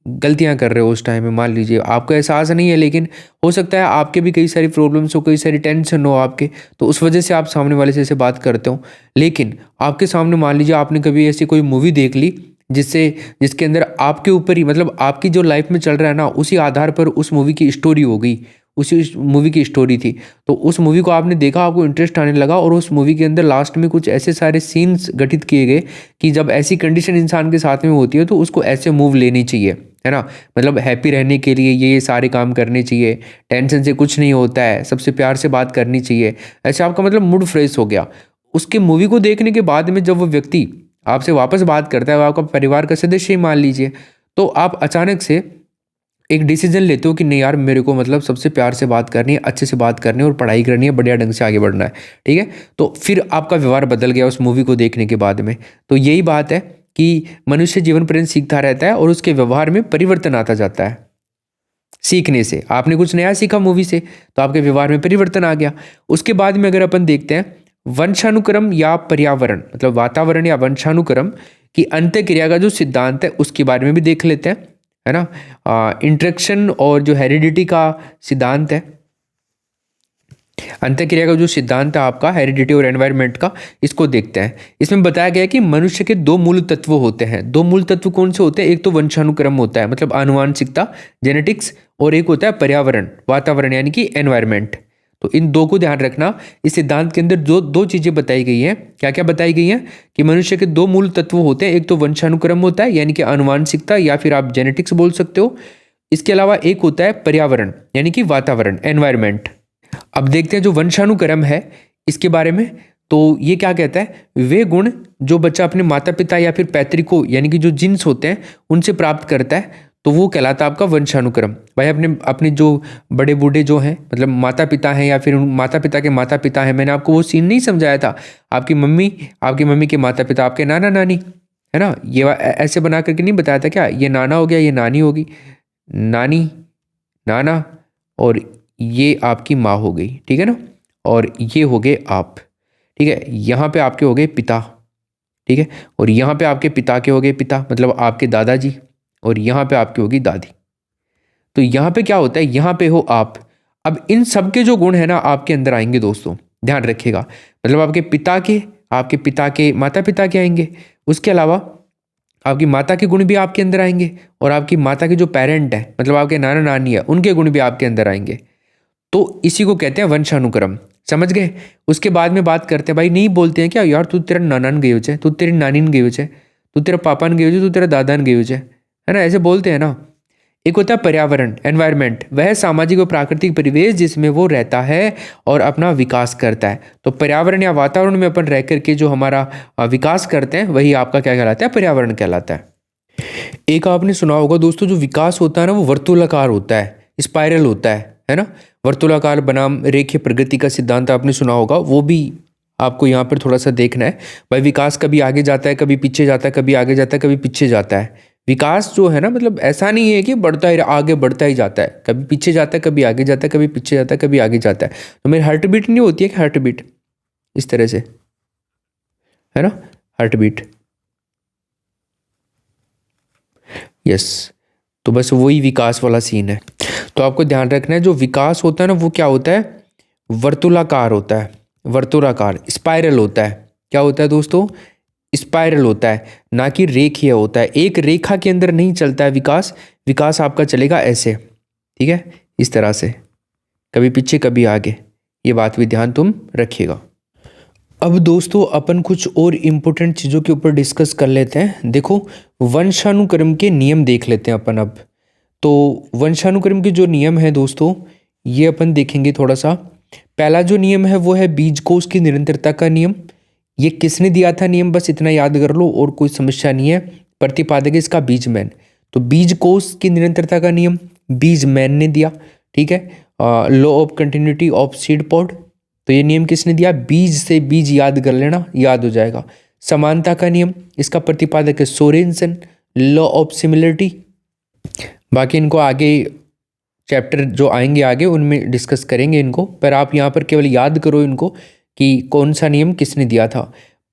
गलतियां कर रहे हो उस टाइम में। मान लीजिए आपको एहसास नहीं है, लेकिन हो सकता है आपके भी कई सारी प्रॉब्लम्स हो, कई सारी टेंशन हो आपके, तो उस वजह से आप सामने वाले से ऐसे बात करते हो। लेकिन आपके सामने मान लीजिए आपने कभी ऐसी कोई मूवी देख ली जिसके अंदर आपके ऊपर ही, मतलब आपकी जो लाइफ में चल रहा है ना, उसी आधार पर उस मूवी की स्टोरी हो गई, उसी मूवी की स्टोरी थी। तो उस मूवी को आपने देखा, आपको इंटरेस्ट आने लगा, और उस मूवी के अंदर लास्ट में कुछ ऐसे सारे सीन्स गठित किए गए कि जब ऐसी कंडीशन इंसान के साथ में होती है तो उसको ऐसे मूव लेनी चाहिए, है ना। मतलब हैप्पी रहने के लिए ये सारे काम करने चाहिए, टेंशन से कुछ नहीं होता है, सबसे प्यार से बात करनी चाहिए, ऐसे आपका मतलब मूड फ्रेश हो गया। उसके मूवी को देखने के बाद में जब वो व्यक्ति आपसे वापस बात करता है, वो आपका परिवार का सदस्य ही मान लीजिए, तो आप अचानक से एक डिसीजन लेते हो कि नहीं यार, मेरे को मतलब सबसे प्यार से बात करनी है, अच्छे से बात करनी है और पढ़ाई करनी है, बढ़िया ढंग से आगे बढ़ना है। ठीक है, तो फिर आपका व्यवहार बदल गया उस मूवी को देखने के बाद में। तो यही बात है कि मनुष्य जीवन पर्यंत सीखता रहता है और उसके व्यवहार में परिवर्तन आता जाता है। सीखने से आपने कुछ नया सीखा मूवी से, तो आपके व्यवहार में परिवर्तन आ गया। उसके बाद में अगर अपन देखते हैं वंशानुक्रम या पर्यावरण, मतलब वातावरण या वंशानुक्रम की अंतःक्रिया का जो सिद्धांत है, उसके बारे में भी देख लेते हैं, है ना। इंट्रैक्शन और जो हेरिडिटी का सिद्धांत है, अंतःक्रिया का जो सिद्धांत है आपका, हेरिडिटी और एनवायरनमेंट का, इसको देखते हैं। इसमें बताया गया है कि मनुष्य के दो मूल तत्व होते हैं। दो मूल तत्व कौन से होते हैं? एक तो वंशानुक्रम होता है, मतलब आनुवांशिकता, जेनेटिक्स, और एक होता है पर्यावरण, वातावरण, यानी कि एनवायरनमेंट। तो इन दो को ध्यान रखना। इस सिद्धांत के अंदर जो दो चीजें बताई गई हैं, क्या क्या बताई गई हैं, कि मनुष्य के दो मूल तत्व होते हैं। एक तो वंशानुक्रम होता है, यानी कि आनुवांशिकता, या फिर आप जेनेटिक्स बोल सकते हो। इसके अलावा एक होता है पर्यावरण, यानी कि वातावरण, एनवायरनमेंट। अब देखते हैं जो वंशानुक्रम है इसके बारे में। तो ये क्या कहता है, वे गुण जो बच्चा अपने माता पिता या फिर पैतृकों, यानी कि जो जीन्स होते हैं, उनसे प्राप्त करता है, तो वो कहलाता है आपका वंशानुक्रम। भाई अपने जो बड़े बूढ़े जो हैं, मतलब माता पिता हैं या फिर माता पिता के माता पिता हैं, मैंने आपको वो सीन नहीं समझाया था, आपकी मम्मी के माता पिता, आपके नाना नानी, है ना। ये ऐसे बना करके नहीं बताया था क्या, ये नाना हो गया, ये नानी होगी, नानी, नाना, और ये आपकी माँ हो गई, ठीक है ना, और ये हो गए आप, ठीक है। यहाँ पे आपके हो गए पिता, ठीक है, और यहाँ पे आपके पिता के हो गए पिता, मतलब आपके दादाजी, और यहाँ पे आपकी होगी दादी। तो यहाँ पे क्या होता है, यहाँ पे हो आप। अब इन सब के जो गुण है ना आपके अंदर आएंगे दोस्तों, ध्यान रखिएगा। मतलब आपके पिता के माता पिता के आएंगे, उसके अलावा आपकी माता के गुण भी आपके अंदर आएंगे, और आपकी माता के जो पेरेंट है, मतलब आपके नाना नानी है, उनके गुण भी आपके अंदर आएंगे। तो इसी को कहते हैं वंशानुक्रम, समझ गए। उसके बाद में बात करते हैं, भाई नहीं बोलते हैं क्या यार, तू तेरा नानान गए हो, तू तेरी नानी गए हो, तू तेरा पापान गए हो, तू तेरा दादान गए हो, है ना, ऐसे बोलते हैं ना। एक होता है पर्यावरण, एनवायरनमेंट, वह सामाजिक और प्राकृतिक परिवेश जिसमें वो रहता है और अपना विकास करता है। तो पर्यावरण या वातावरण में अपन रह करके जो हमारा विकास करते हैं, वही आपका क्या कहलाता है, पर्यावरण कहलाता है। एक आपने सुना होगा दोस्तों, जो विकास होता है ना, वो वर्तुलाकार होता है, स्पाइरल होता है ना। वर्तुलाकार बनाम रेखीय प्रगति का सिद्धांत आपने सुना होगा, वो भी आपको यहाँ पर थोड़ा सा देखना है। भाई विकास कभी आगे जाता है, कभी पीछे जाता है, कभी आगे जाता है, कभी पीछे जाता है। विकास जो है ना, मतलब ऐसा नहीं है कि आगे बढ़ता ही जाता है, कभी पीछे जाता है, कभी आगे जाता है, कभी पीछे जाता है, कभी आगे जाता है। तो मेरी हार्ट बीट नहीं होती है कि हार्ट बीट इस तरह से, है ना, हार्ट बीट, यस। तो बस वही विकास वाला सीन है। तो आपको ध्यान रखना है, जो विकास होता है ना, वो क्या होता है, वर्तुलाकार होता है, वर्तुलाकार, स्पाइरल होता है, क्या होता है दोस्तों, स्पाइरल होता है, ना कि रेखीय होता है। एक रेखा के अंदर नहीं चलता है विकास, विकास आपका चलेगा ऐसे, ठीक है, इस तरह से, कभी पीछे कभी आगे। ये बात भी ध्यान तुम रखिएगा। अब दोस्तों अपन कुछ और इम्पोर्टेंट चीज़ों के ऊपर डिस्कस कर लेते हैं। देखो, वंशानुक्रम के नियम देख लेते हैं अपन अब। तो वंशानुक्रम के जो नियम है दोस्तों, ये अपन देखेंगे थोड़ा सा। पहला जो नियम है वो है बीजकोष की निरंतरता का नियम। ये किसने दिया था नियम, बस इतना याद कर लो और कोई समस्या नहीं है। प्रतिपादक है इसका बीजमैन। तो बीजकोष की निरंतरता का नियम बीजमैन ने दिया, ठीक है। Law of continuity of seed pod, तो ये नियम किसने दिया, बीज से बीज याद कर लेना, याद हो जाएगा। समानता का नियम, इसका प्रतिपादक है सोरेनसन। लॉ ऑफ सिमिलरिटी, बाकी इनको आगे चैप्टर जो आएंगे आगे उनमें डिस्कस करेंगे इनको, पर आप यहाँ पर केवल याद करो इनको कि कौन सा नियम किसने दिया था।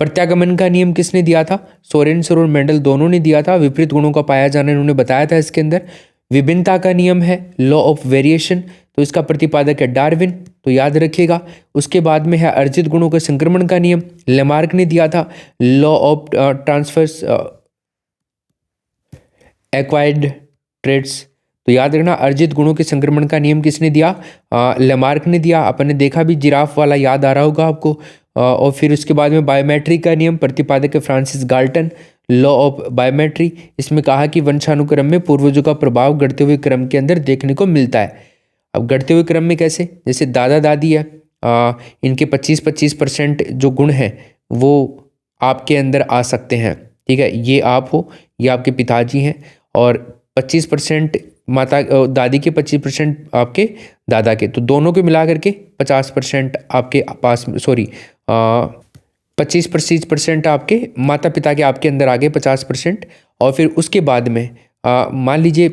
प्रत्यागमन का नियम किसने दिया था, सोरेनसन और मेंडल दोनों ने दिया था। विपरीत गुणों का पाया जाना इन्होंने बताया था इसके अंदर। विभिन्नता का नियम है लॉ ऑफ वेरिएशन, तो इसका प्रतिपादक है डार्विन, तो याद रखिएगा। उसके बाद में है अर्जित गुणों के संक्रमण का नियम, लेमार्क ने दिया था। Law of transfers acquired traits, तो याद रखना अर्जित गुणों के संक्रमण का नियम किसने दिया, लेमार्क ने दिया। अपन ने देखा भी, जिराफ वाला याद आ रहा होगा आपको। और फिर उसके बाद में बायोमेट्री का नियम, प्रतिपादक है Francis Galton. Law of biometry, इसमें कहा कि वंशानुक्रम में पूर्वजों का प्रभाव बढ़ते हुए क्रम के अंदर देखने को मिलता है। अब बढ़ते हुए क्रम में कैसे, जैसे दादा दादी है, इनके 25-25% जो गुण हैं वो आपके अंदर आ सकते हैं, ठीक है। ये आप हो, ये आपके पिताजी हैं, और 25% माता दादी के, 25% आपके दादा के, तो दोनों को मिला करके 50% आपके पास, सॉरी 25% आपके माता पिता के आपके अंदर आ गए 50%। और फिर उसके बाद में मान लीजिए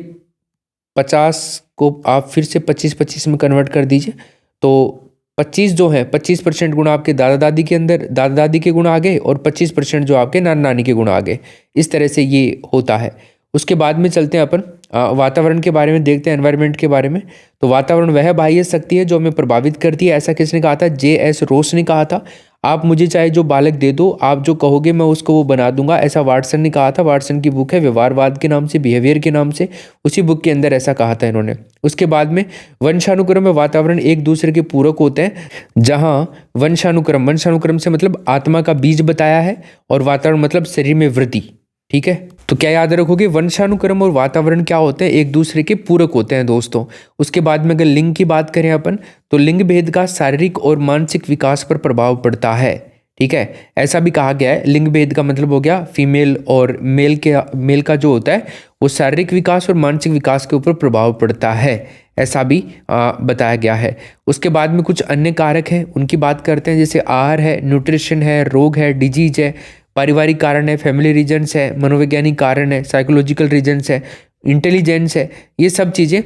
50 को आप फिर से 25-25 में कन्वर्ट कर दीजिए, तो 25 जो है 25% गुण आपके दादा दादी के अंदर, दादा दादी के गुण आ गए, और 25% जो आपके नाना नानी के गुण आ गए। इस तरह से ये होता है। उसके बाद में चलते हैं अपन वातावरण के बारे में देखते हैं, एनवायरनमेंट के बारे में। तो वातावरण वह बाह्य शक्ति है जो हमें प्रभावित करती है, ऐसा किसने कहा था, J.S. रोस ने कहा था। आप मुझे चाहे जो बालक दे दो, आप जो कहोगे मैं उसको वो बना दूंगा, ऐसा वाटसन ने कहा था। वाटसन की बुक है व्यवहारवाद के नाम से, बिहेवियर के नाम से, उसी बुक के अंदर ऐसा कहा था इन्होंने। उसके बाद में वंशानुक्रम में वातावरण एक दूसरे के पूरक होते हैं, जहाँ वंशानुक्रम से मतलब आत्मा का बीज बताया है, और वातावरण मतलब शरीर में वृद्धि, ठीक है। तो क्या याद रखोगे, वंशानुक्रम और वातावरण क्या होते हैं, एक दूसरे के पूरक होते हैं दोस्तों। उसके बाद में अगर लिंग की बात करें अपन, तो लिंग भेद का शारीरिक और मानसिक विकास पर प्रभाव पड़ता है, ठीक है। ऐसा भी कहा गया है, लिंग भेद का मतलब हो गया फीमेल और मेल का जो होता है वो शारीरिक विकास और मानसिक विकास के ऊपर प्रभाव पड़ता है, ऐसा भी बताया गया है। उसके बाद में कुछ अन्य कारक हैं, उनकी बात करते हैं, जैसे आहार है, न्यूट्रिशन है, रोग है, डिजीज है, पारिवारिक कारण है, फैमिली रीजन्स है, मनोवैज्ञानिक कारण है, साइकोलॉजिकल रीजन्स है, इंटेलिजेंस है। ये सब चीज़ें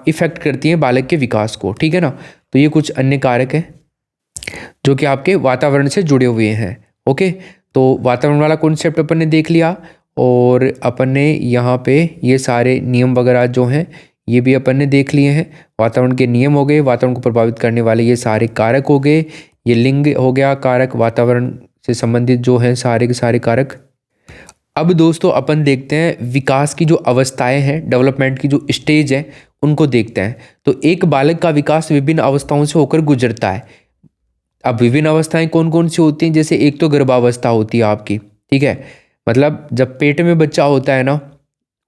इफेक्ट करती हैं बालक के विकास को, ठीक है ना। तो ये कुछ अन्य कारक हैं जो कि आपके वातावरण से जुड़े हुए हैं। ओके, तो वातावरण वाला कॉन्सेप्ट अपन ने देख लिया, और अपन ने यहाँ पे ये सारे नियम वगैरह जो हैं ये भी अपन ने देख लिए हैं। वातावरण के नियम हो गए, वातावरण को प्रभावित करने वाले ये सारे कारक हो गए, ये लिंग हो गया कारक, वातावरण से संबंधित जो हैं सारे के सारे कारक। अब दोस्तों अपन देखते हैं विकास की जो अवस्थाएं हैं, डेवलपमेंट की जो स्टेज है उनको देखते हैं। तो एक बालक का विकास विभिन्न अवस्थाओं से होकर गुजरता है। अब विभिन्न अवस्थाएं कौन कौन सी होती हैं, जैसे एक तो गर्भावस्था होती है आपकी, ठीक है, मतलब जब पेट में बच्चा होता है ना,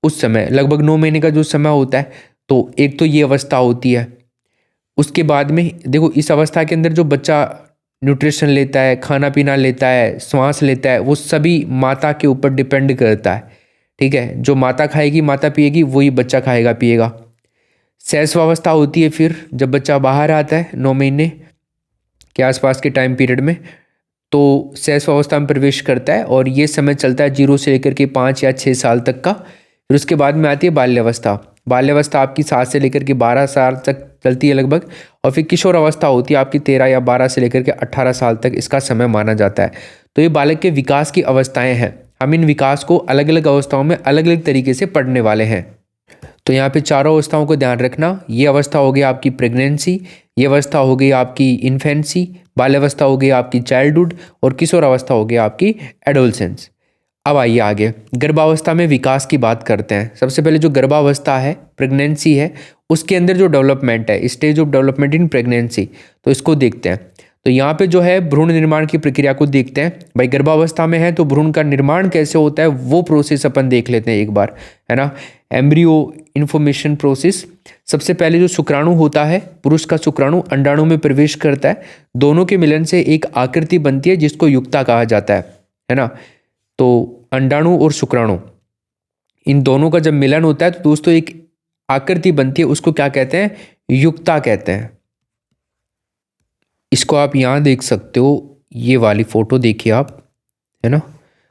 उस समय लगभग 9 महीने का जो समय होता है, तो एक तो ये अवस्था होती है। उसके बाद में देखो, इस अवस्था के अंदर जो बच्चा न्यूट्रिशन लेता है, खाना पीना लेता है, श्वास लेता है, वो सभी माता के ऊपर डिपेंड करता है, ठीक है। जो माता खाएगी, माता पिएगी, वही बच्चा खाएगा पिएगा। शैशवावस्था होती है फिर जब बच्चा बाहर आता है 9 महीने के आसपास के टाइम पीरियड में, तो शैशवावस्था में प्रवेश करता है, और ये समय चलता है 0 से लेकर के 5 या 6 साल तक का। फिर उसके बाद में आती है बाल्यावस्था। बाल्यावस्था आपकी 7 से लेकर के 12 साल तक चलती है लगभग, और फिर किशोर अवस्था होती है आपकी 13 या 12 से लेकर के 18 साल तक इसका समय माना जाता है। तो ये बालक के विकास की अवस्थाएं हैं। हम इन विकास को अलग अलग अवस्थाओं में अलग अलग तरीके से पढ़ने वाले हैं। तो यहाँ पे चारों अवस्थाओं को ध्यान रखना। ये अवस्था हो गई आपकी प्रेगनेंसी, ये अवस्था हो गई आपकी इन्फेंसी, बाल्यावस्था हो गई आपकी चाइल्डहुड, और किशोरावस्था हो गई आपकी एडोलसेंस। अब आइए आगे गर्भावस्था में विकास की बात करते हैं। सबसे पहले जो गर्भावस्था है, प्रेगनेंसी है, उसके अंदर जो डेवलपमेंट है, stage of development in pregnancy, तो इसको देखते हैं। तो यहाँ पे जो है भ्रूण निर्माण की प्रक्रिया को देखते हैं। भाई गर्भावस्था में है तो भ्रूण का निर्माण कैसे होता है वो प्रोसेस अपन देख लेते हैं एक बार, है ना। Embryo information process. सबसे पहले जो शुक्राणु होता है, पुरुष का शुक्राणु अंडाणु में प्रवेश करता है, दोनों के मिलन से एक आकृति बनती है जिसको युक्ता कहा जाता है ना। तो अंडाणु और शुक्राणु इन दोनों का जब मिलन होता है तो दोस्तों एक आकृति बनती है, उसको क्या कहते हैं, युक्ता कहते हैं। इसको आप यहाँ देख सकते हो, ये वाली फोटो देखिए आप, है ना।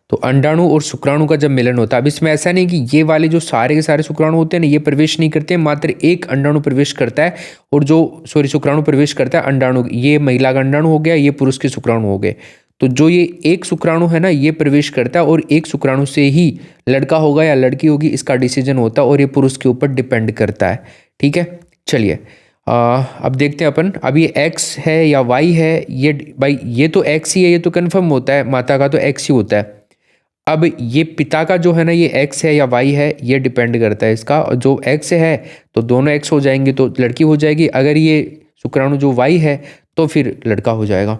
तो अंडाणु और शुक्राणु का जब मिलन होता है, अब इसमें ऐसा नहीं कि ये वाले जो सारे के सारे शुक्राणु होते हैं ना ये प्रवेश नहीं करते हैं, मात्र एक अंडाणु प्रवेश करता है, और जो शुक्राणु प्रवेश करता है अंडाणु, ये महिला का अंडाणु हो गया, ये पुरुष के शुक्राणु हो गए। तो जो ये एक शुक्राणु है ना ये प्रवेश करता है, और एक शुक्राणु से ही लड़का होगा या लड़की होगी इसका डिसीजन होता है, और ये पुरुष के ऊपर डिपेंड करता है। ठीक है, चलिए अब देखते हैं अपन, अब ये एक्स है या वाई है, ये भाई ये तो एक्स ही है, ये तो कन्फर्म होता है, माता का तो एक्स ही होता है। अब ये पिता का जो है ना ये एक्स है या वाई है, ये डिपेंड करता है इसका, और जो एक्स है तो दोनों एक्स हो जाएंगे तो लड़की हो जाएगी, अगर ये शुक्राणु जो वाई है तो फिर लड़का हो जाएगा।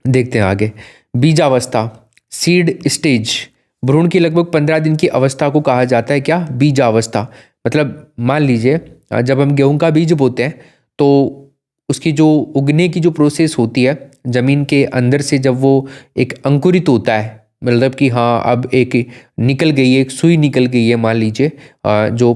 देखते हैं आगे, बीजावस्था, सीड स्टेज। भ्रूण की लगभग 15 दिन की अवस्था को कहा जाता है क्या, बीजावस्था। मतलब मान लीजिए जब हम गेहूं का बीज बोते हैं तो उसकी जो उगने की जो प्रोसेस होती है जमीन के अंदर से, जब वो एक अंकुरित होता है, मतलब कि हाँ अब एक निकल गई है, एक सुई निकल गई है, मान लीजिए जो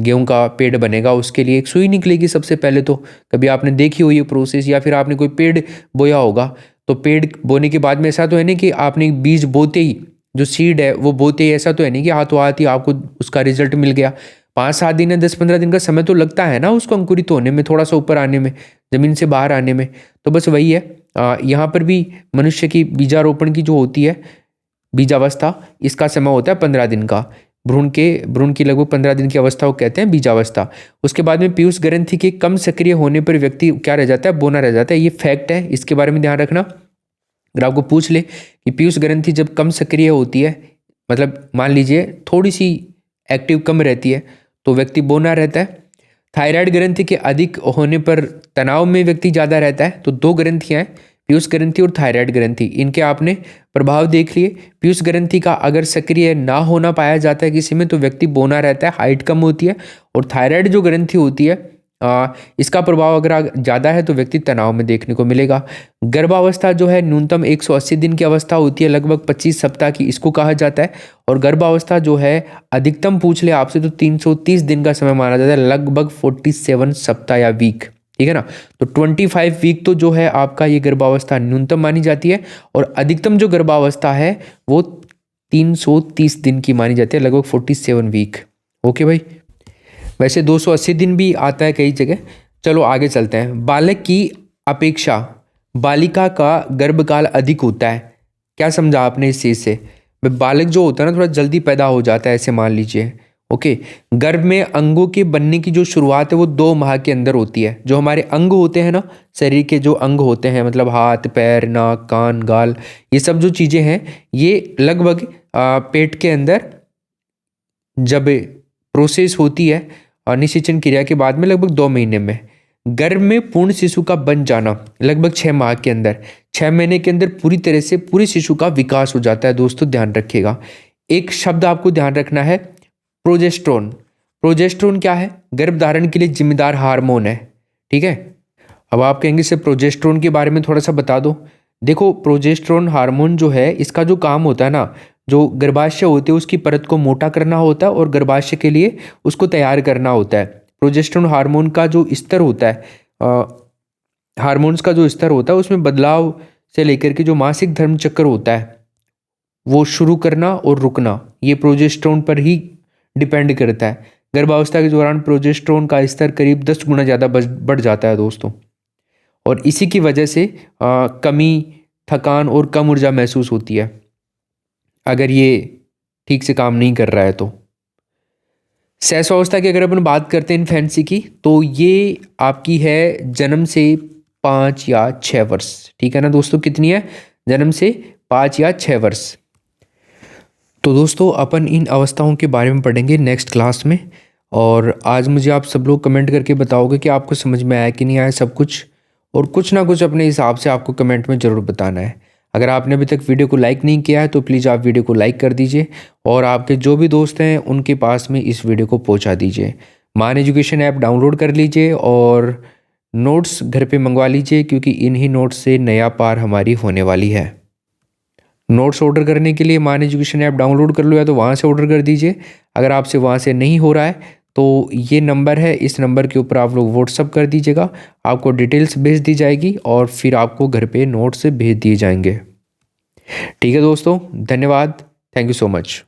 गेहूं का पेड़ बनेगा उसके लिए एक सुई निकलेगी सबसे पहले। तो कभी आपने देखी हो ये प्रोसेस, या फिर आपने कोई पेड़ बोया होगा, तो पेड़ बोने के बाद में ऐसा तो है नहीं कि आपने बीज बोते ही जो सीड है वो बोते ही, ऐसा तो है नहीं कि हाथों हाथ ही आपको उसका रिजल्ट मिल गया। 5-7 दिन या 10-15 दिन का समय तो लगता है ना उसको अंकुरित होने में, थोड़ा सा ऊपर आने में, जमीन से बाहर आने में। तो बस वही है, यहाँ पर भी मनुष्य की बीजारोपण की जो होती है बीजावस्था, इसका समय होता है 15 दिन का। भ्रूण की लगभग 15 दिन की अवस्था को कहते हैं बीजावस्था। उसके बाद में पीयूष ग्रंथि के कम सक्रिय होने पर व्यक्ति क्या रह जाता है, बोना रह जाता है। ये फैक्ट है, इसके बारे में ध्यान रखना। अगर आपको पूछ ले कि पीयूष ग्रंथि जब कम सक्रिय होती है, मतलब मान लीजिए थोड़ी सी एक्टिव कम रहती है, तो व्यक्ति बोना रहता है। थायराइड ग्रंथि के अधिक होने पर तनाव में व्यक्ति ज़्यादा रहता है। तो 2 ग्रंथियाँ हैं, पीयूष ग्रंथि और थायराइड ग्रंथि, इनके आपने प्रभाव देख लिए। पीयूष ग्रंथि का अगर सक्रिय ना होना पाया जाता है किसी में तो व्यक्ति बोना रहता है, हाइट कम होती है। और थायराइड जो ग्रंथि होती है इसका प्रभाव अगर ज़्यादा है तो व्यक्ति तनाव में देखने को मिलेगा। गर्भावस्था जो है न्यूनतम 180 दिन की अवस्था होती है, लगभग 25 सप्ताह की, इसको कहा जाता है। और गर्भावस्था जो है अधिकतम पूछ ले आपसे तो 330 दिन का समय माना जाता है, लगभग 47 सप्ताह या वीक। ठीक है ना। तो 25 वीक तो जो है आपका ये गर्भावस्था न्यूनतम मानी जाती है, और अधिकतम जो गर्भावस्था है वो 330 दिन की मानी जाती है, लगभग 47 वीक। ओके भाई, वैसे 280 दिन भी आता है कई जगह। चलो आगे चलते हैं। बालक की अपेक्षा बालिका का गर्भकाल अधिक होता है, क्या समझा आपने इस चीज़ से। बालक जो होता है ना थोड़ा जल्दी पैदा हो जाता है, ऐसे मान लीजिए। ओके, गर्भ में अंगों के बनने की जो शुरुआत है वो 2 माह के अंदर होती है। जो हमारे अंग होते हैं ना, शरीर के जो अंग होते हैं, मतलब हाथ पैर नाक कान गाल, ये सब जो चीज़ें हैं ये लगभग पेट के अंदर जब प्रोसेस होती है निषेचन क्रिया के बाद में लगभग 2 महीने में। गर्भ में पूर्ण शिशु का बन जाना लगभग 6 माह के अंदर। 6 महीने के अंदर पूरी तरह से पूरे शिशु का विकास हो जाता है। दोस्तों ध्यान रखिएगा, एक शब्द आपको ध्यान रखना है, प्रोजेस्टेरोन। प्रोजेस्टेरोन क्या है, गर्भधारण के लिए जिम्मेदार हार्मोन है। ठीक है, अब आप कहेंगे से प्रोजेस्टेरोन के बारे में थोड़ा सा बता दो। देखो प्रोजेस्टेरोन हार्मोन जो है इसका जो काम होता है ना, जो गर्भाशय होते हैं उसकी परत को मोटा करना होता है और गर्भाशय के लिए उसको तैयार करना होता है। प्रोजेस्टेरोन हार्मोन का जो स्तर होता है, हार्मोन्स का जो स्तर होता है उसमें बदलाव से लेकर के जो मासिक धर्म चक्र होता है वो शुरू करना और रुकना, ये प्रोजेस्टेरोन पर ही डिपेंड करता है। गर्भावस्था के दौरान प्रोजेस्टेरोन का स्तर करीब 10 गुना ज़्यादा बढ़ जाता है दोस्तों, और इसी की वजह से कमी, थकान और कम ऊर्जा महसूस होती है अगर ये ठीक से काम नहीं कर रहा है तो। शैशवावस्था की अगर अपन बात करते हैं इन्फेंसी की, तो ये आपकी है जन्म से 5 या 6 वर्ष। ठीक है ना दोस्तों, कितनी है? जन्म से 5 या 6 वर्ष। तो दोस्तों अपन इन अवस्थाओं के बारे में पढ़ेंगे नेक्स्ट क्लास में। और आज मुझे आप सब लोग कमेंट करके बताओगे कि आपको समझ में आया कि नहीं आया सब कुछ, और कुछ ना कुछ अपने हिसाब से आपको कमेंट में ज़रूर बताना है। अगर आपने अभी तक वीडियो को लाइक नहीं किया है तो प्लीज़ आप वीडियो को लाइक कर दीजिए, और आपके जो भी दोस्त हैं उनके पास में इस वीडियो को पहुंचा दीजिए। मान एजुकेशन ऐप डाउनलोड कर लीजिए और नोट्स घर पे मंगवा लीजिए, क्योंकि इन्हीं नोट्स से नया पार हमारी होने वाली है। नोट्स ऑर्डर करने के लिए मान एजुकेशन ऐप डाउनलोड कर लो, या तो वहाँ से ऑर्डर कर दीजिए। अगर आपसे वहाँ से नहीं हो रहा है तो ये नंबर है, इस नंबर के ऊपर आप लोग व्हाट्सअप कर दीजिएगा, आपको डिटेल्स भेज दी जाएगी और फिर आपको घर पे नोट्स भेज दिए जाएंगे। ठीक है दोस्तों, धन्यवाद, थैंक यू सो मच।